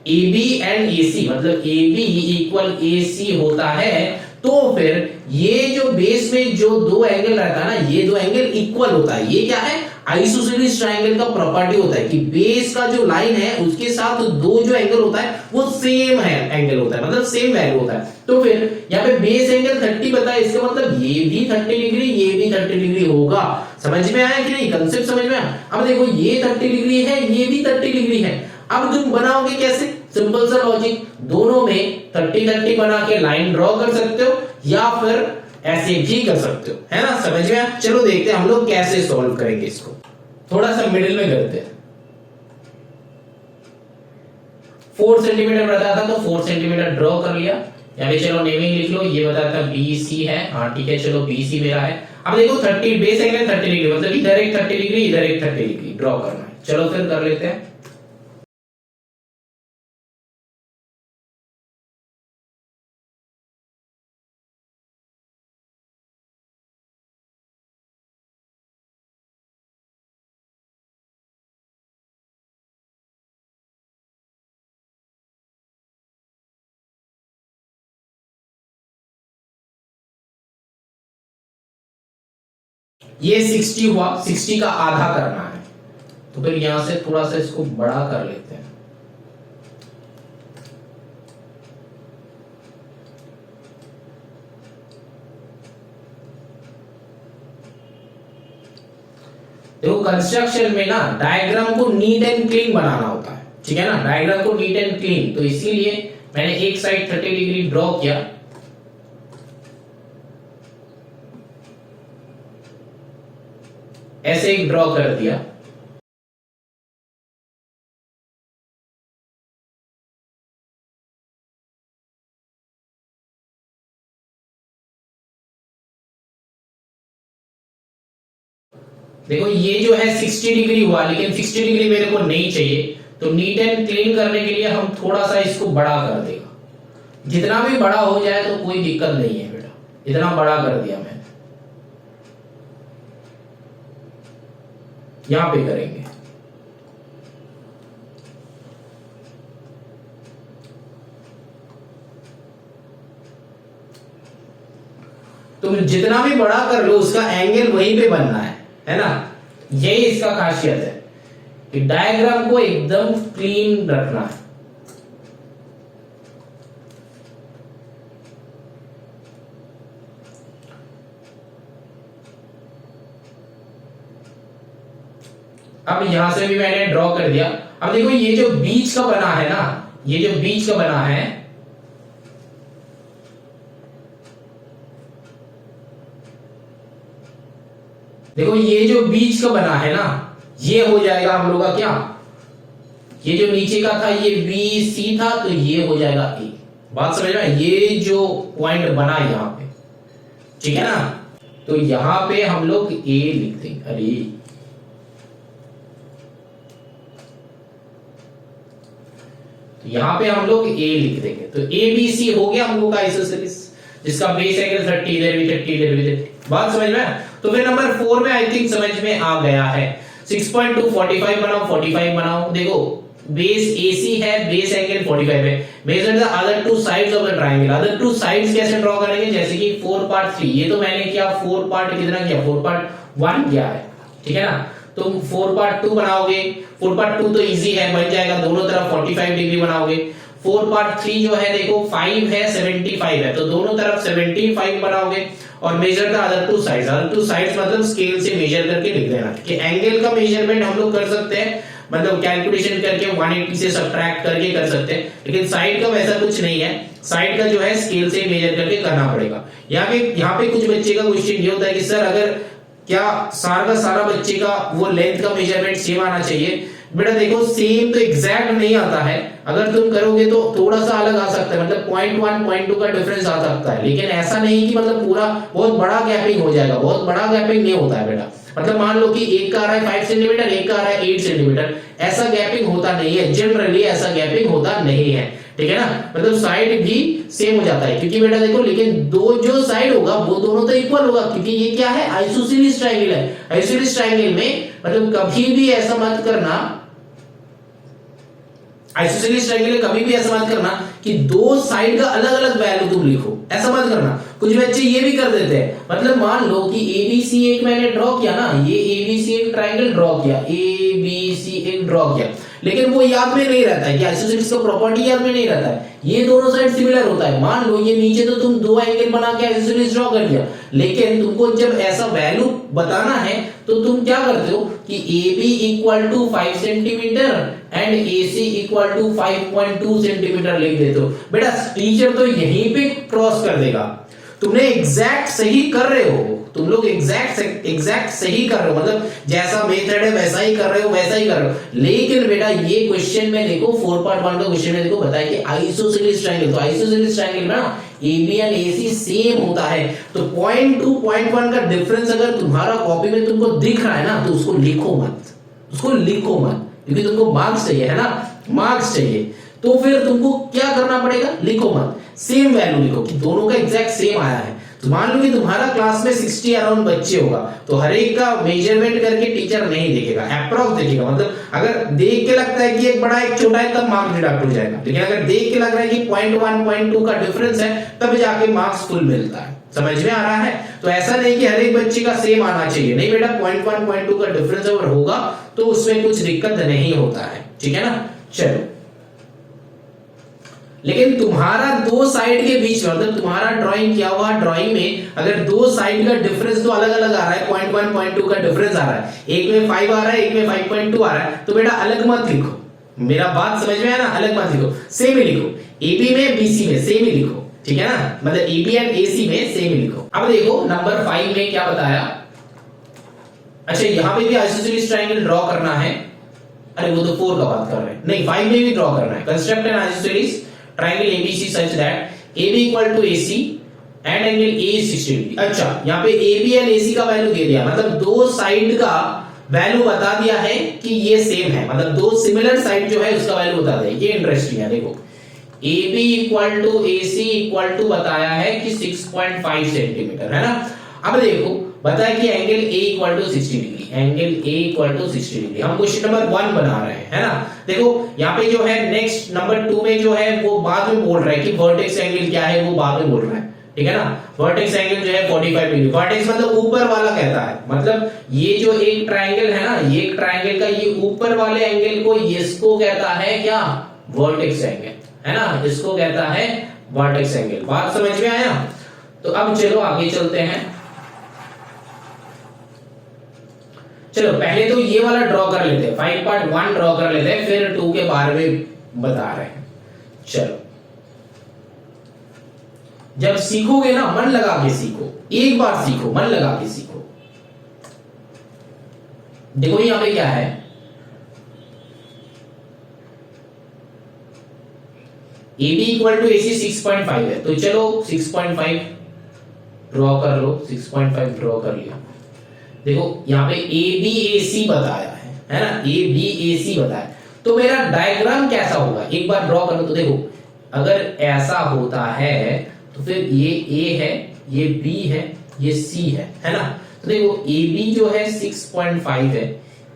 AB एंड AC मतलब AB इक्वल AC होता है, तो फिर ये जो बेस में जो दो एंगल रहता है ना, ये दो एंगल इक्वल होता है। ये क्या है, आइसोसेलेस ट्रायंगल का प्रॉपर्टी होता है कि बेस का जो लाइन है उसके साथ दो जो एंगल होता है वो सेम है, एंगल होता है, मतलब सेम वैल्यू होता है। तो फिर यहाँ पे बेस एंगल 30 बताया, इसका मतलब ये भी 30 डिग्री, ये भी 30 डिग्री होगा। समझ में आया कि नहीं, कंसेप्ट समझ में आया। अब देखो ये 30 डिग्री है, ये भी 30 डिग्री है। अब तुम बनाओगे कैसे, सिंपल सा लॉजिक, दोनों में 30 30 बना के लाइन ड्रॉ कर सकते हो या फिर ऐसे भी कर सकते हो, है ना, समझ में आया। चलो देखते हैं हम लोग कैसे सॉल्व करेंगे इसको, थोड़ा सा मिडिल में करते हैं। 4 सेंटीमीटर बताया था तो 4 सेंटीमीटर ड्रॉ कर लिया, यहाँ पे चलो नेमिंग लिख लो, ये बताया था BC है, हाँ ठीक है, चलो BC मेरा है। अब देखो 30 बेस एंगल 30 डिग्री मतलब इधर एक 30 डिग्री, इधर एक 30 डिग्री ड्रॉ करना है। चलो फिर कर लेते हैं। ये 60 हुआ, 60 का आधा करना है, तो फिर यहां से थोड़ा सा इसको बड़ा कर लेते हैं। देखो कंस्ट्रक्शन में ना डायग्राम को नीट एंड क्लीन बनाना होता है, ठीक है ना, डायग्राम को नीट एंड क्लीन, तो इसीलिए मैंने एक साइड 30 डिग्री ड्रॉ किया, ऐसे एक ड्रॉ कर दिया। देखो ये जो है 60 डिग्री हुआ, लेकिन 60 डिग्री मेरे को नहीं चाहिए, तो नीट एंड क्लीन करने के लिए हम थोड़ा सा इसको बड़ा कर देगा। जितना भी बड़ा हो जाए तो कोई दिक्कत नहीं है बेटा, इतना बड़ा कर दिया मैंने, यहां पे करेंगे। तुम जितना भी बड़ा कर लो उसका एंगल वहीं पे बनना है ना, यही इसका खासियत है कि डायग्राम को एकदम क्लीन रखना है। अब यहां से भी मैंने ड्रॉ कर दिया। अब देखो ये जो बीच का बना है ना, ये जो बीच का बना है, देखो ये जो बीच का बना है ना, ये हो जाएगा हम लोग का क्या, ये जो नीचे का था ये BC था, तो ये हो जाएगा A। बात समझ में, ये जो पॉइंट बना यहां पे, ठीक है ना, तो यहां पे हम लोग A लिख देंगे। अरे यहां पे हम लोग A लिख देंगे, तो ABC हो गया हम लोग का आइसोसेलेस, जिसका बेस एंगल 30, इधर भी 30, इधर भी 30। बात समझ में, तो फिर नंबर 4 में आई थिंक समझ में आ गया है। 6.2 45 बनाओ, 45 बनाओ। देखो बेस AC है, बेस एंगल 45 है, measure the other two sides of the triangle. Other two sides कैसे ड्रॉ करेंगे, जैसे कि 4 पार्ट 3, ये तो मैंने किया 4 पार्ट कितना किया, 4 पार्ट 1 किया है, ठीक है ना, तो 4 पार्ट 2 बनाओगे, 4 पार्ट 2 तो इजी है, बन जाएगा, दोनों तरफ 45 डिग्री बनाओगे। 4 पार्ट 3 जो है देखो 5 है 75 है, तो दोनों तरफ 75 बनाओगे और measure the other two sides. Other two sides मतलब स्केल से मेजर करके लिख देना कि एंगल का मेजरमेंट हम लोग कर सकते हैं, मतलब कैलकुलेशन करके 180 से सब्ट्रैक्ट करके कर सकते हैं, लेकिन साइड का वैसा कुछ नहीं है, साइड का जो है स्केल से मेजर करके करना पड़ेगा। यहाँ पे कुछ बच्चे का क्वेश्चन ये होता है कि सर अगर क्या सारा का सारा बच्चे का वो लेंथ का मेजरमेंट सेम आना चाहिए, बेटा देखो सेम तो एग्जैक्ट नहीं आता है, अगर तुम करोगे तो थोड़ा सा अलग आ सकता है, मतलब 0.1 0.2 का डिफरेंस आ सकता है, लेकिन ऐसा नहीं कि मतलब पूरा बहुत बड़ा गैपिंग हो जाएगा, बहुत बड़ा गैपिंग नहीं होता है बेटा। मतलब मान लो कि एक का आ रहा है 5 सेंटीमीटर, एक का आ रहा है 8 सेंटीमीटर, ऐसा गैपिंग होता नहीं है, जनरली ऐसा गैपिंग होता नहीं है, ठीक है ना। मतलब साइड भी सेम हो जाता है, क्योंकि बेटा देखो लेकिन दो जो साइड होगा वो दोनों तो इक्वल होगा, क्योंकि ये क्या है, आइसोसेलेस ट्रायंगल है। आइसोसेलेस ट्रायंगल में मतलब कभी भी ऐसा मत करना, आइसोसेलेस ट्रायंगल में कभी भी ऐसा मत करना कि दो साइड का अलग अलग वैल्यू तुम लिखो, ऐसा मत करना। कुछ बच्चे ये भी कर देते हैं, मतलब मान लो कि ABC एक मैंने ड्रॉ किया ना, ये ABC एक ट्रायंगल ड्रॉ किया, ABC एक ड्रॉ किया, लेकिन वो याद में नहीं रहता है कि आइसोसेलेस का प्रॉपर्टी याद में नहीं रहता है, ये दोनों साइड सिमिलर होता है। मान लो ये नीचे तो तुम दो एंगल बना के आइसोसेलेस ड्रॉ कर दिया, लेकिन तुमको जब ऐसा वैल्यू बताना है तो तुम क्या करते हो कि AB equal to 5 centimetre and AC equal to 5.2 centimetre लिख देते हो। बेटा टीचर तो यहीं पे क्रॉस कर देगा, तुमने एग्जैक्ट सही कर रहे हो, तुम लोग एग्जैक्ट सही कर रहे हो, मतलब जैसा मेथड है वैसा ही कर रहे हो, वैसा ही कर रहे हो। लेकिन बेटा ये क्वेश्चन में देखो 4.1 का क्वेश्चन में देखो बताया कि आइसोसेलेस ट्रायंगल, तो आइसोसेलेस ट्रायंगल में ना AB एंड AC सेम होता है, तो 0.2 0.1 का डिफरेंस अगर तुम्हारा कॉपी में तुमको दिख रहा है ना तो उसको लिखो मत, उसको लिखो मत, क्योंकि तुमको मार्क्स चाहिए है ना, मार्क्स चाहिए। तो फिर तुमको क्या करना पड़ेगा, लिखो मत, सेम वैल्यू लिखो कि दोनों का एग्जैक्ट सेम आया है। तो मान लो कि तुम्हारा क्लास में 60 अराउंड बच्चे होगा, तो हर एक का मेजरमेंट करके टीचर नहीं देखेगा, अप्रॉक्स देखेगा। मतलब अगर देख के लगता है कि एक बड़ा एक छोटा है तब मार्क्स डिडक्ट हो जाएगा, लेकिन अगर देख के लग रहा है कि 0.1 0.2 का डिफरेंस है तब जाके मार्क्स फुल मिलता है। समझ में आ रहा है? तो ऐसा नहीं कि हर एक बच्चे का सेम आना चाहिए, नहीं बेटा, 0.1 0.2 का डिफरेंस अगर होगा तो उसमें कुछ दिक्कत नहीं होता है, ठीक है ना। चलो, लेकिन तुम्हारा दो साइड के बीच में, मतलब तुम्हारा ड्राइंग किया हुआ ड्राइंग में अगर दो साइड का डिफरेंस तो अलग अलग आ रहा है, 0.1 0.2 का डिफरेंस आ रहा है, एक में 5 आ रहा है, एक में 5.2 आ रहा है, तो बेटा अलग मत लिखो, मेरा बात समझ में आया ना, अलग मत लिखो, सेम ही लिखो। AB में BC में सेम ही लिखो, ठीक है ना, मतलब AB एंड AC में सेम ही लिखो। अब देखो नंबर 5 में क्या बताया, अच्छा यहां पे भी आइसोसेलेस ट्रायंगल ड्रॉ करना है, अरे वो तो 4 का बात कर रहे हैं, नहीं 5 में भी ड्रॉ करना है। Construct N isosceles triangle ABC such that AB equal to AC and angle A is 60 degree। अच्छा यहाँ पे AB और AC का वैल्यू दे दिया, मतलब दो साइड का वैल्यू बता दिया है कि ये सेम है, मतलब दो सिमिलर साइड जो है उसका वैल्यू बता दिया। ये इंटरेस्टिंग है, देखो AB equal to AC equal to बताया है कि 6.5 सेंटीमीटर है ना। अब देखो बताया कि angle A equal to 60 degree, angle A equal to 60 degree. हम क्वेश्चन नंबर 1 बना रहे हैं, है ना। देखो यहाँ पे जो है नेक्स्ट नंबर 2 में जो है वो बाद में बोल रहा है कि वर्टेक्स एंगल क्या है, वो बाद में बोल रहा है, ठीक है ना। वर्टेक्स एंगल जो है 45 डिग्री, वर्टेक्स मतलब ऊपर वाला कहता है, मतलब ये जो एक ट्रायंगल है ना, ये एक ट्रायंगल का ये ऊपर वाले एंगल को इसको कहता है क्या, वर्टेक्स एंगल, है ना, इसको कहता है वर्टेक्स एंगल। बात समझ में आया? तो अब चलो आगे चलते हैं। चलो पहले तो ये वाला ड्रॉ कर लेते हैं, 5.1 ड्रॉ कर लेते हैं, फिर 2 के बारे में बता रहे हैं। चलो जब सीखोगे ना मन लगा के सीखो, एक बार सीखो, मन लगा के सीखो। देखो यहां पे क्या है, AB इक्वल टू AC 6.5 है, तो चलो 6.5 ड्रॉ कर लो, 6.5 ड्रॉ कर लिया। देखो यहाँ पे ABAC बताया है ना, ABAC बताया, तो मेरा डायग्राम कैसा होगा एक बार ड्रॉ करो। तो देखो अगर ऐसा होता है तो फिर ये A है, ये B है, ये C है ना। तो देखो AB जो है 6.5 है,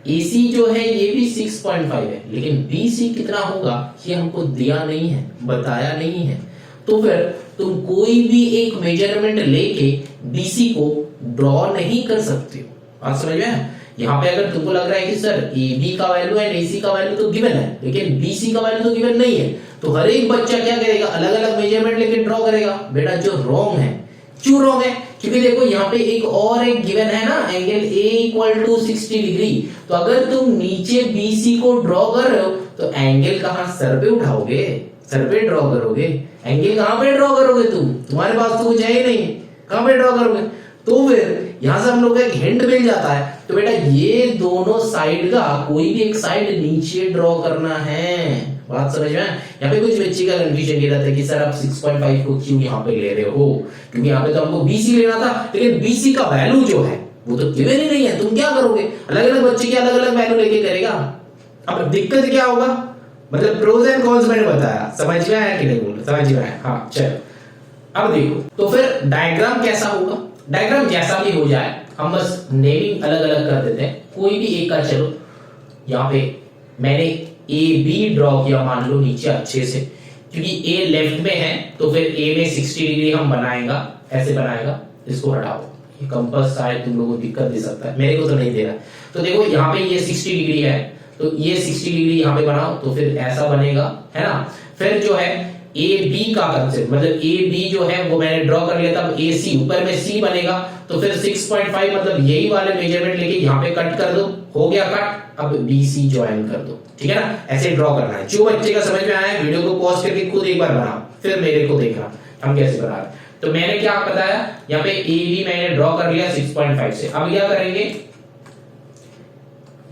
AC जो है ये भी 6.5 है, लेकिन BC कितना होगा ये हमको दिया नहीं है, बताया नहीं है। तो फिर तुम कोई भी एक मेजरमेंट लेके BC को ड्रॉ नहीं कर सकते हो। बात समझ में? यहाँ पे अगर तुमको लग रहा है कि सर AB का वैल्यू है, AC का वैल्यू तो गिवन है, लेकिन BC का वैल्यू तो गिवन नहीं है, तो हर एक बच्चा क्या करेगा, अलग अलग मेजरमेंट लेके ड्रॉ करेगा। बेटा जो रॉन्ग है, क्यों रॉन्ग है? क्योंकि देखो यहाँ पे एक और एक गिवन है ना, angle A equal to 60 degree. तो अगर तुम नीचे BC को ड्रॉ कर रहे हो तो एंगल कहाँ, सर पे उठाओगे, सर पे ड्रॉ करोगे, एंगल कहाँ पे ड्रॉ करोगे तुम, तुम्हारे पास तो कुछ है ही नहीं, कहाँ पे ड्रॉ करोगे। तो फिर यहां से हम लोग को एक हिंट मिल जाता है। तो बेटा ये दोनों साइड का कोई भी एक साइड नीचे ड्रॉ करना है। बात समझ में? यहाँ पे कुछ बच्चे का कंफ्यूजन ये रहता है कि सर आप 6.5 को क्यों यहाँ पे ले रहे हो, क्योंकि यहाँ पे तो हमको BC लेना था, लेकिन BC का वैल्यू जो है वो तो गिवन ही नहीं है, तुम क्या करोगे? अलग अलग बच्चे की अलग अलग वैल्यू लेके करेगा। अब दिक्कत क्या होगा, मतलब प्रोज एंड कॉन्स मैंने बताया, समझ में आया कि नहीं? बोलो समझ में आया? हाँ चलो अब देखो, तो फिर डायग्राम कैसा होगा? डायग्राम जैसा भी हो जाए, हम बस नेमिंग अलग अलग कर देते हैं, कोई भी एक का। चलो यहाँ पे मैंने ए बी ड्रॉ किया, मान लो नीचे अच्छे से, क्योंकि ए लेफ्ट में है तो फिर ए में 60 डिग्री हम बनाएगा, ऐसे बनाएगा। इसको हटाओ, ये कंपास शायद तुम लोगों को दिक्कत दे सकता है, मेरे को तो नहीं दे रहा। तो देखो यहाँ पे ये 60 डिग्री है, तो ये 60 डिग्री यहाँ पे बनाओ तो फिर ऐसा बनेगा, है ना। फिर जो है ए बी का कंसेप्ट, मतलब ए बी जो है वो मैंने ड्रॉ कर लिया था, ए सी ऊपर में सी बनेगा, तो फिर 6.5 मतलब यही वाले मेजरमेंट लेके यहाँ पे कट कर दो, हो गया कट। अब बी सी ज्वाइन कर दो, ठीक है ना। ऐसे ड्रॉ करना है। जो बच्चे का समझ में आया है वीडियो को पॉज करके खुद एक बार बनाओ, फिर मेरे को देखना हम कैसे बना रहे। तो मैंने क्या बताया, यहाँ पे ए बी मैंने ड्रॉ कर लिया 6.5 से। अब क्या करेंगे,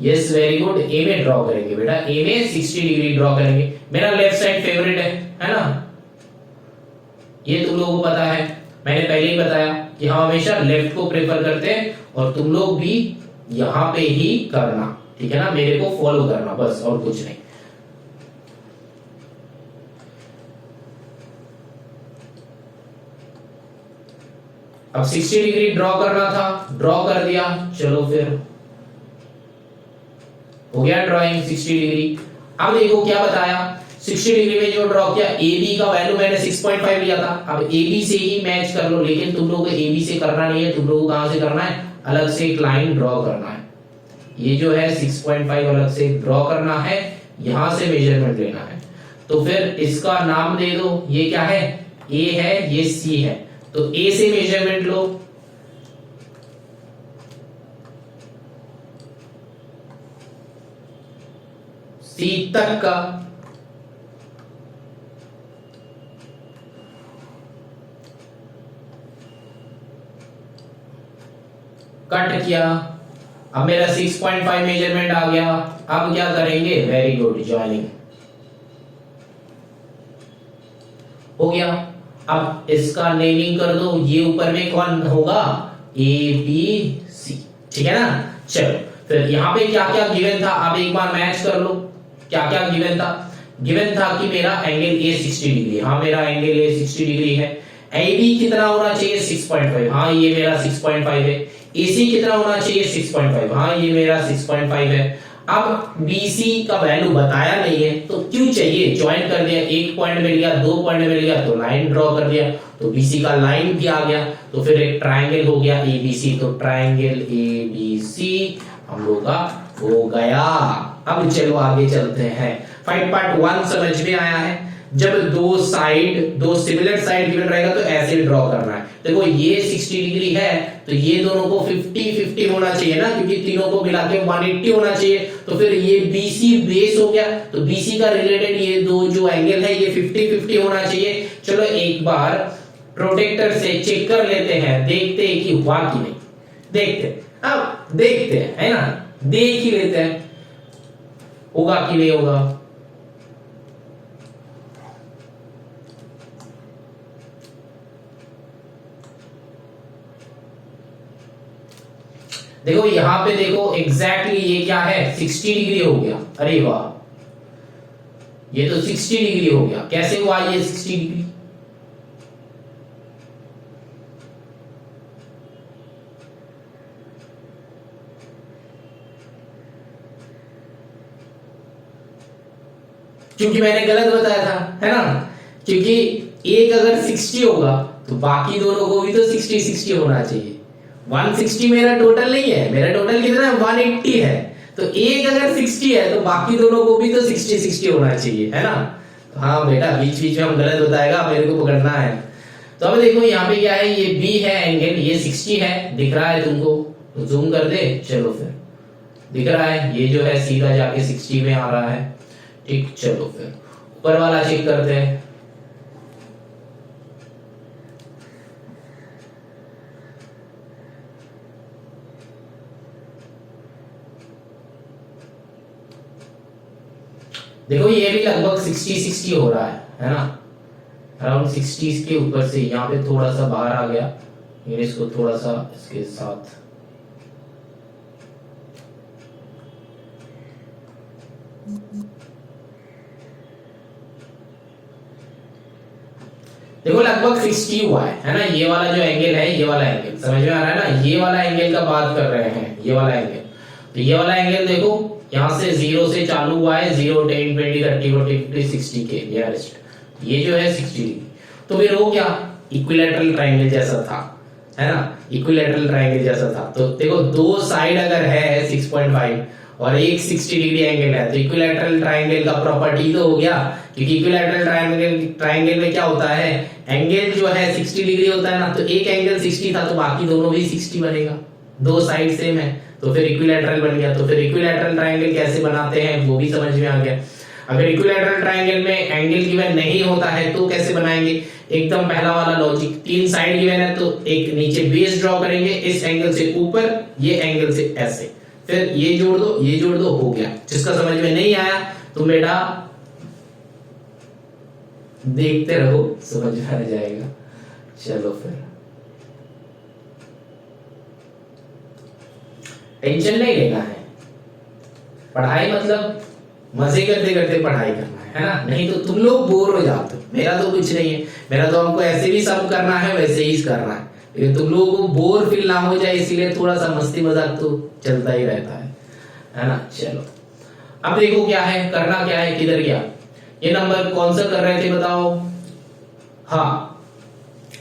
यस वेरी गुड, ए में ड्रॉ करेंगे बेटा, ए में 60 डिग्री ड्रॉ करेंगे। मेरा लेफ्ट साइड फेवरेट है ना, ये तुम लोगों को पता है, मैंने पहले ही बताया कि हम हमेशा लेफ्ट को प्रेफर करते हैं, और तुम लोग भी यहां पे ही करना, ठीक है ना, मेरे को फॉलो करना बस, और कुछ नहीं। अब 60 डिग्री ड्रॉ करना था, ड्रॉ कर दिया, चलो फिर हो गया ड्राइंग 60 डिग्री। अब देखो क्या बताया, 60 डिग्री में जो ड्रॉ किया, ए बी का वैल्यू मैंने 6.5 लिया था। अब ए बी से ही मैच कर लो, लेकिन तुम लोगों को ए बी से करना नहीं है, तुम लोगों को कहां से करना है, अलग से एक लाइन ड्रॉ करना है। ये जो है 6.5 अलग से ड्रॉ करना है, यहां से मेजरमेंट लेना है। तो फिर इसका नाम दे दो, ये क्या है, ए है, ये सी है, तो ए से मेजरमेंट लो, सी तक का, कट किया। अब मेरा 6.5 मेजरमेंट आ गया। अब क्या करेंगे, वेरी गुड, ज्वाइनिंग हो गया। अब इसका नेमिंग कर दो, ये ऊपर में कौन होगा, ए बी सी, ठीक है ना। चलो फिर यहाँ पे क्या क्या गिवन था, अब एक बार मैच कर लो, क्या क्या गिवन था। गिवन था कि मेरा एंगल ए 60 डिग्री, हाँ मेरा एंगल ए 60 डिग्री है। ए बी कितना होना चाहिए, 6.5, हाँ ये मेरा 6.5 है। AC कितना होना चाहिए, 6.5, हाँ ये मेरा 6.5 है। अब BC का वैल्यू बताया नहीं है, तो क्यों चाहिए, ज्वाइन कर दिया, एक पॉइंट मिल गया, दो पॉइंट मिल गया, तो लाइन ड्रॉ कर दिया, तो BC का लाइन भी आ गया, तो फिर एक ट्राइंगल हो गया ABC, तो ट्राइंगल ABC हम लोग का हो गया। अब चलो आगे चलते हैं। फाइट पार्ट 1 समझ में आया है। जब दो सिमिलर साइड गिवन रहेगा तो ऐसे ड्रॉ करना है। देखो ये 60 डिग्री है, तो ये दोनों को 50-50 होना चाहिए ना, क्योंकि तीनों को मिला के 180 होना चाहिए। तो फिर ये BC बेस हो गया, तो BC का रिलेटेड ये दो जो एंगल है ये 50-50 होना चाहिए। चलो एक बार प्रोटेक्टर से चेक कर लेते हैं, देखते हैं कि हुआ कि नहीं। देखते हैं, अब देखते हैं, है ना, देख ही लेते हैं होगा कि नहीं होगा। देखो यहां पे देखो एग्जैक्टली ये क्या है, 60 डिग्री हो गया। अरे वाह, ये तो 60 डिग्री हो गया। कैसे हुआ ये 60 डिग्री, क्योंकि मैंने गलत बताया था, है ना। क्योंकि एक अगर 60 होगा तो बाकी दोनों को भी तो 60-60 होना चाहिए। 160 मेरा टोटल नहीं है, मेरा टोटल कितना है, 180 है। तो एक अगर 60 है तो बाकी दोनों को भी तो 60-60 होना चाहिए, है ना। तो हाँ बेटा, बीच बीच में हम गलत बताएगा, मेरे को पकड़ना है। तो अब देखो यहाँ पे क्या है, ये बी है एंगल, ये 60 है, दिख रहा है तुमको, तो जूम कर दे। चलो फिर दिख रहा है, ये जो है सीधा जाके 60 में आ रहा है, ठीक। चलो फिर ऊपर वाला चेक करते हैं। देखो ये भी लगभग 60 हो रहा है ना, अराउंड 60 के ऊपर से यहाँ पे थोड़ा सा बाहर आ गया, इसको थोड़ा सा इसके साथ देखो लगभग 60 हुआ है ना। ये वाला जो एंगल है, ये वाला एंगल समझ में आ रहा है ना, ये वाला एंगल का बात कर रहे हैं, ये वाला एंगल। तो ये वाला एंगल देखो यहाँ से 0 से चालू हुआ है, 0 10 20 30 40 50 60 के नियरेस्ट, ये जो है 60 डिग्री। तो फिर वो क्या इक्विलैटरल ट्रायंगल जैसा था, है ना, इक्विलैटरल ट्रायंगल जैसा था। तो देखो दो साइड अगर है 6.5 और एक 60 डिग्री एंगल है, तो इक्विलैटरल ट्रायंगल का प्रॉपर्टी तो हो गया, क्योंकि इक्विलैटरल ट्रायंगल में क्या होता है, एंगल जो है 60 डिग्री होता है ना, तो एक एंगल 60 था तो बाकी दोनों भी 60 बनेगा, दो साइड सेम है तो फिर इक्विलैटरल बन गया। तो फिर इक्विलैटरल ट्रायंगल कैसे बनाते हैं वो भी समझ में आ गया। अगर इक्विलैटरल ट्रायंगल में एंगल गिवन नहीं होता है तो कैसे बनाएंगे, एकदम पहला वाला लॉजिक, तीन साइड गिवन है तो एक नीचे बेस ड्रॉ करेंगे, इस एंगल से ऊपर, ये एंगल से ऐसे, फिर ये जोड़ दो, ये जोड़ दो, हो गया। जिसका समझ में नहीं आया तो बेटा देखते रहो, समझ में आ जाएगा। चलो फिर टेंशन नहीं लेना है, पढ़ाई मतलब मजे करते करते पढ़ाई करना है ना, नहीं तो तुम लोग बोर हो जाते हो। मेरा तो कुछ नहीं है, मेरा तो हमको ऐसे भी सब करना है वैसे ही करना है, लेकिन तुम लोगों को बोर फील ना हो जाए इसीलिए थोड़ा सा मस्ती मजाक तो चलता ही रहता है ना। चलो अब देखो क्या है, करना क्या है, किधर गया ये नंबर, कौन सा कर रहे थे बताओ, हाँ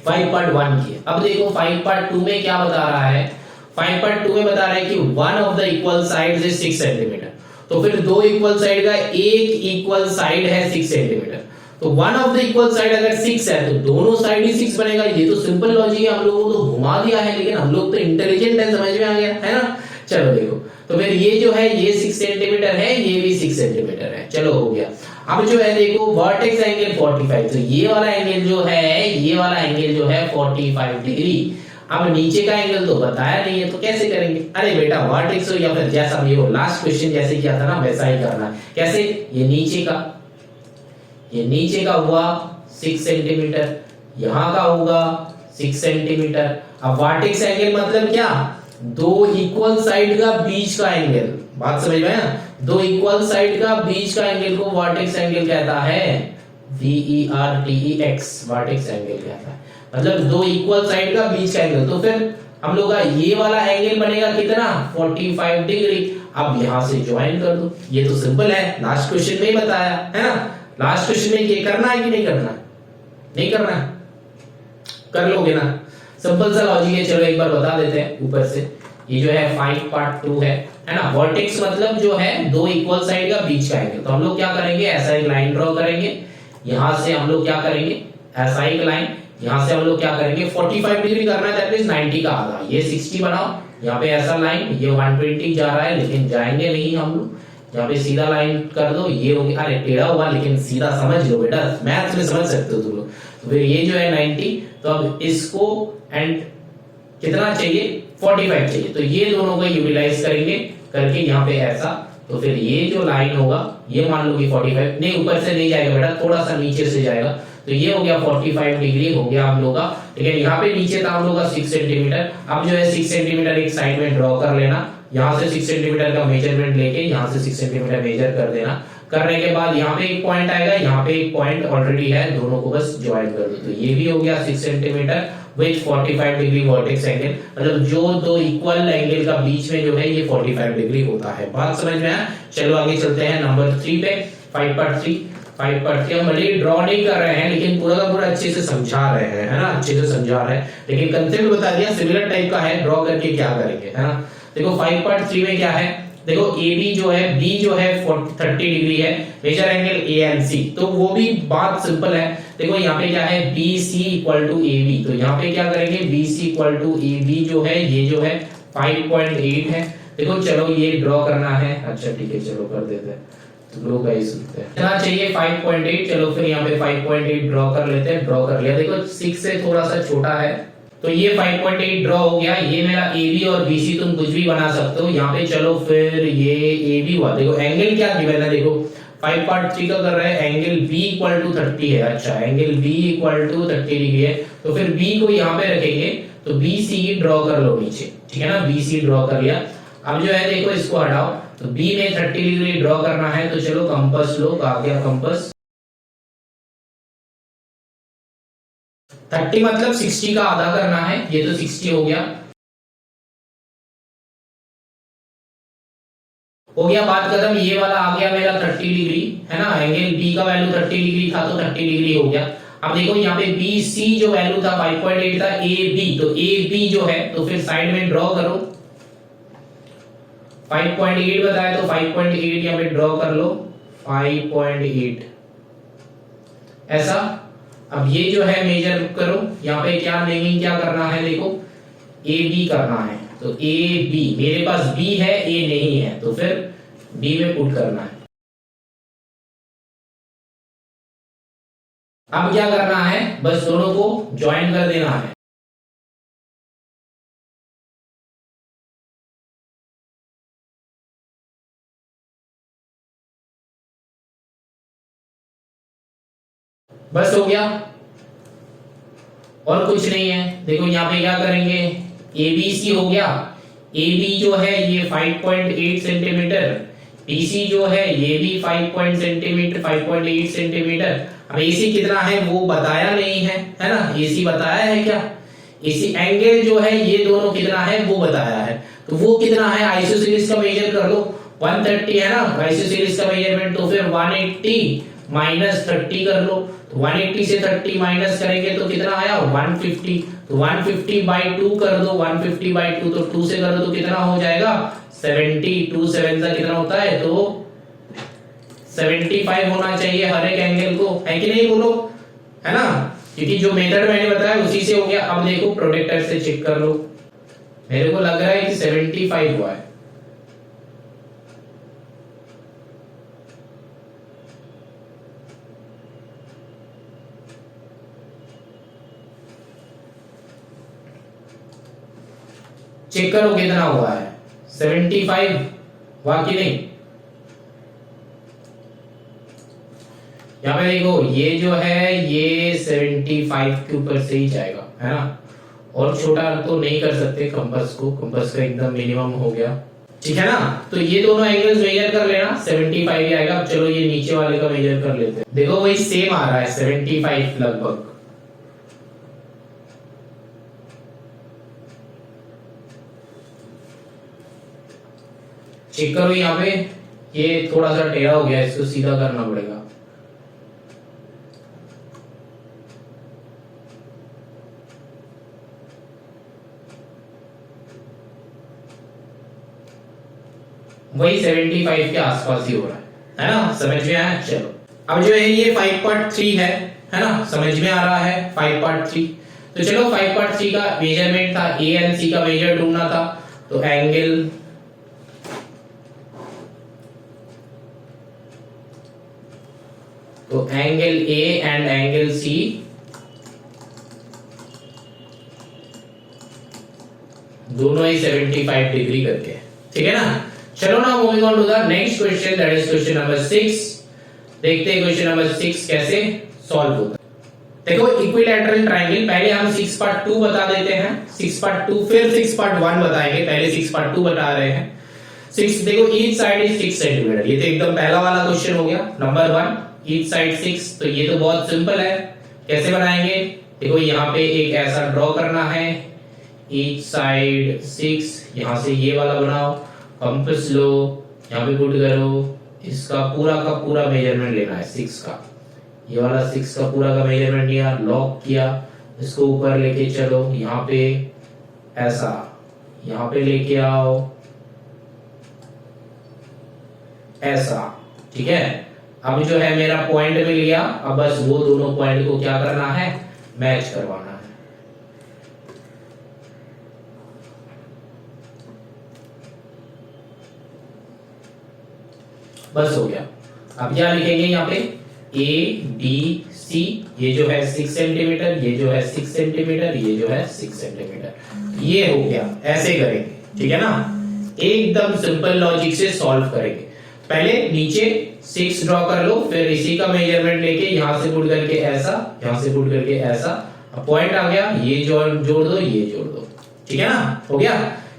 5.1 की। अब देखो 5.2 में क्या बता रहा है, 5.2 में बता रहा है कि one of the equal sides is 6 centimetre. तो फिर दो इक्वल साइड का एक इक्वल साइड है 6 सेंटीमीटर, तो one of the equal side अगर 6 है तो दोनों साइड ही 6 बनेगा। ये तो सिंपल लॉजिक है, हम लोगों को तो घुमा दिया है, लेकिन हम लोग तो इंटेलिजेंट है, समझ में आ गया है ना। चलो देखो, तो फिर ये जो है ये 6 सेंटीमीटर है, ये भी 6 सेंटीमीटर है, चलो हो गया। अब जो है देखो वर्टेक्स एंगल 45, तो ये वाला एंगल जो है, ये वाला एंगल जो है 45 डिग्री। अब नीचे का एंगल तो बताया नहीं है तो कैसे करेंगे, अरे बेटा वर्टेक्स हो या फिर जैसा भी हो, लास्ट क्वेश्चन जैसे किया था ना वैसा ही करना है। कैसे, ये नीचे का हुआ 6 सेंटीमीटर, यहाँ का होगा 6 सेंटीमीटर। अब वर्टेक्स एंगल मतलब क्या, दो इक्वल साइड का बीच का एंगल, बात समझ में आया, दो इक्वल साइड का बीच का एंगल को वर्टेक्स एंगल कहता है, VERTEX वर्टेक्स एंगल कहता है, मतलब दो इक्वल साइड का बीच का एंगल। तो फिर हम लोग का ये वाला एंगल बनेगा कितना, 45 डिग्री। अब यहां से ज्वाइन कर दो, ये तो सिंपल है, लास्ट क्वेश्चन में ही बताया है ना। लास्ट क्वेश्चन में ये करना है कि नहीं करना, नहीं करना है, कर लोगे ना, सिंपल सा लॉजिक है। चलो एक बार बता देते हैं ऊपर से, ये जो है 5.2 है ना, वर्टेक्स मतलब जो है दो इक्वल साइड का बीच का एंगल। तो हम लोग क्या करेंगे, ऐसा एक लाइन ड्रॉ करेंगे, यहां से हम लोग क्या करेंगे, ऐसा एक लाइन, यहां से हम लोग क्या करेंगे 45 डिग्री करना है, दैट मींस 90 का आधा, ये 60 बनाओ, यहाँ पे ऐसा लाइन, ये 120 जा रहा है लेकिन जाएंगे नहीं हम लोग, यहाँ पे सीधा लाइन कर दो, ये हो गया, अरे टेढ़ा हुआ लेकिन सीधा, समझ लो बेटा, मैथ्स में समझ सकते हो तुम लोग। तो फिर ये जो है 90, तो अब इसको एंड कितना चाहिए 45 चाहिए, तो ये दोनों को यूटिलाइज करेंगे करके यहाँ पे ऐसा, तो फिर ये जो लाइन होगा ये मान लो कि 45 नहीं, ऊपर से नहीं जाएगा बेटा, थोड़ा सा नीचे से जाएगा, तो ये हो गया 45 डिग्री हो गया हम लोग का। लेकिन यहाँ पे नीचे था हम लोग का 6 सेंटीमीटर। अब जो है 6 सेंटीमीटर एक साइड में ड्रॉ कर लेना, यहाँ से 6 सेंटीमीटर का मेजरमेंट लेके यहाँ से 6 सेंटीमीटर मेजर कर देना। करने के बाद यहाँ पे एक पॉइंट आएगा, यहाँ पे एक पॉइंट ऑलरेडी है, दोनों को बस ज्वाइन कर दो, तो ये भी हो गया 6 centimetre with 45 degree vertex angle, मतलब जो दो इक्वल एंगल का बीच में जो है ये 45 डिग्री होता है। बात समझ में आया। चलो आगे चलते हैं नंबर 3 पे, 5.3 हम भले ड्रॉ नहीं कर रहे हैं लेकिन पूरा का पूरा अच्छे से समझा रहे हैं, है ना, अच्छे से समझा रहे हैं, लेकिन कंसेप्ट बता दिया, सिमिलर टाइप का है, ड्रॉ करके क्या करेंगे, है ना। देखो 5.3 में क्या है, देखो AB जो है, B जो है 30 डिग्री है, मेजर एंगल ANC, तो वो भी बात सिंपल है। देखो यहाँ पे क्या है, BC इक्वल टू AB, तो यहाँ पे क्या करेंगे, BC इक्वल टू AB जो है, ये जो है 5.8 है। देखो चलो ये ड्रॉ करना है, अच्छा ठीक है चलो कर देते हैं, तो लोग गाइस सुनते हैं, कितना चाहिए 5.8, चलो फिर यहाँ पे 5.8 ड्रॉ कर लेते हैं, ड्रॉ कर लिया। देखो 6 से थोड़ा सा छोटा है, तो ये 5.8 ड्रॉ हो गया, ये मेरा AB और BC तुम कुछ भी बना सकते हो। यहाँ पे चलो फिर ये AB हुआ, देखो एंगल क्या गिवन है, देखो 5/3 का कर रहे हैं, एंगल B इक्वल टू 30 है। अच्छा, angle B equal to 30 degree है, तो फिर B को यहाँ पे रखेंगे, तो BC ड्रॉ कर लो नीचे, ठीक है ना, BC ड्रॉ कर लिया। अब जो है देखो इसको हटाओ, तो B में 30 डिग्री ड्रॉ करना है, तो चलो कंपास लो, आ गया कंपास। 30 मतलब 60 का आधा करना है, ये तो 60 हो गया। बात खत्म। ये वाला आ गया मेरा 30 डिग्री, है ना, एंगल B का वैल्यू 30 डिग्री था, तो 30 डिग्री हो गया। अब देखो यहाँ पे BC जो वैल्यू था 5.8 था, AB, तो AB जो है तो फिर साइड में ड्रॉ करो। 5.8 बताया तो 5.8 यहाँ पे ड्रॉ कर लो, 5.8 ऐसा। अब ये जो है मेजर करो, यहाँ पे क्या नेमिंग क्या करना है, देखो AB करना है, तो AB मेरे पास B है, A नहीं है, तो फिर B में पुट करना है। अब क्या करना है, बस दोनों को ज्वाइन कर देना है। बस हो गया, और कुछ नहीं है। देखो यहाँ पे क्या करेंगे, ABC हो गया, AB जो है ये 5.8 सेंटीमीटर, BC जो है ये भी 5.8 सेंटीमीटर। अब AC कितना है वो बताया नहीं है ना, AC बताया है क्या, AC एंगल जो है ये दोनों कितना है वो बताया है, तो वो कितना है आइसोसेलेस का मेजर कर लो, 130 है ना आइसोसेलेस का मेजरमेंट, तो फिर 180 माइनस 30 कर लो, तो 180 से 30 माइनस करेंगे तो कितना आया 150, तो 150 बाई 2 कर दो, 150 बाई 2 तो 2 से कर दो तो कितना हो जाएगा 70, 2 7 का कितना होता है, तो 75 होना चाहिए हर एक एंगल को, है कि नहीं बोलो, है ना, क्योंकि जो मेथड मैंने बताया उसी से हो गया। अब देखो प्रोटेक्टर से चेक कर लो, मेरे को लग रहा है कि 75 हुआ है। चेक करो कितना हुआ है, 75 हुआ कि नहीं। यहाँ पे देखो ये जो है ये 75 के ऊपर से ही जाएगा, है ना, और छोटा तो नहीं कर सकते कंपास को, कंपास का एकदम मिनिमम हो गया, ठीक है ना। तो ये दोनों एंगल्स मेजर कर लेना, 75 ही आएगा। अब चलो ये नीचे वाले का मेजर कर लेते हैं, देखो वही सेम आ रहा है 75 लगभग। चेक करो यहाँ पे, ये थोड़ा सा टेढ़ा हो गया, इसको सीधा करना पड़ेगा। वही 75 के आसपास ही हो रहा है ना, समझ में आया। चलो अब जो है ये 5.3 है ना, समझ में आ रहा है 5.3। तो चलो 5.3 का मेजरमेंट था, ए एंड सी का मेजर ढूंढना था, तो angle A and angle C दोनों ही 75 डिग्री करके, ठीक है ना। चलो ना moving on to the next question, that is question number 6। देखते हैं क्वेश्चन नंबर 6 कैसे सॉल्व होगा। देखो इक्विलैटरल ट्रायंगल, पहले हम 6/2 बता देते हैं, 6/2 फिर 6/1 बताएंगे, पहले 6/2 बता रहे हैं। 6 देखो ईच साइड इज 6 सेंटीमीटर, ये तो एकदम पहला वाला क्वेश्चन हो गया, नंबर 1 ईच साइड 6, तो ये तो बहुत सिंपल है, कैसे बनाएंगे, देखो यहाँ पे एक ऐसा ड्रॉ करना है, ईच साइड 6, यहां से ये वाला बनाओ, कंपास लो, यहाँ पे पुट करो, इसका पूरा का पूरा मेजरमेंट लेना है 6 का, ये वाला 6 का पूरा का मेजरमेंट लिया, लॉक किया, इसको ऊपर लेके चलो, यहाँ पे ऐसा, यहाँ पे लेके आओ ऐसा, ठीक है। अब जो है मेरा पॉइंट मिल गया, अब बस वो दोनों पॉइंट को क्या करना है, मैच करवाना है। बस हो गया। अब क्या लिखेंगे यहाँ पे ए बी सी, ये जो है 6 सेंटीमीटर, ये जो है 6 सेंटीमीटर, ये जो है 6 सेंटीमीटर, ये हो गया, ऐसे करेंगे, ठीक है ना, एकदम सिंपल लॉजिक से सॉल्व करेंगे। पहले नीचे 6 ड्रॉ कर लो, फिर इसी का मेजरमेंट लेके यहां से पुट करके ऐसा, यहां से पुट करके ऐसा, अब पॉइंट आ गया, ये जोड़ दो, ये जोड़ दो, ठीक है ना, हो गया।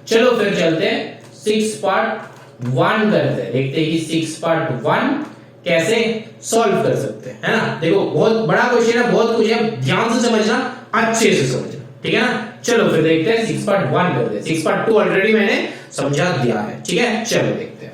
चलो फिर चलते हैं 6 पार्ट 1 करते हैं, देखते हैं कि 6 पार्ट 1 कैसे सॉल्व कर सकते हैं, है ना। देखो बहुत बड़ा क्वेश्चन है, बहुत कुछ है, ध्यान से समझना, अच्छे से समझना, ठीक है ना। चलो फिर देखते हैं 6 पार्ट 1 करते हैं, 6 पार्ट 2 ऑलरेडी मैंने समझा दिया है, ठीक है। चलो देखते हैं।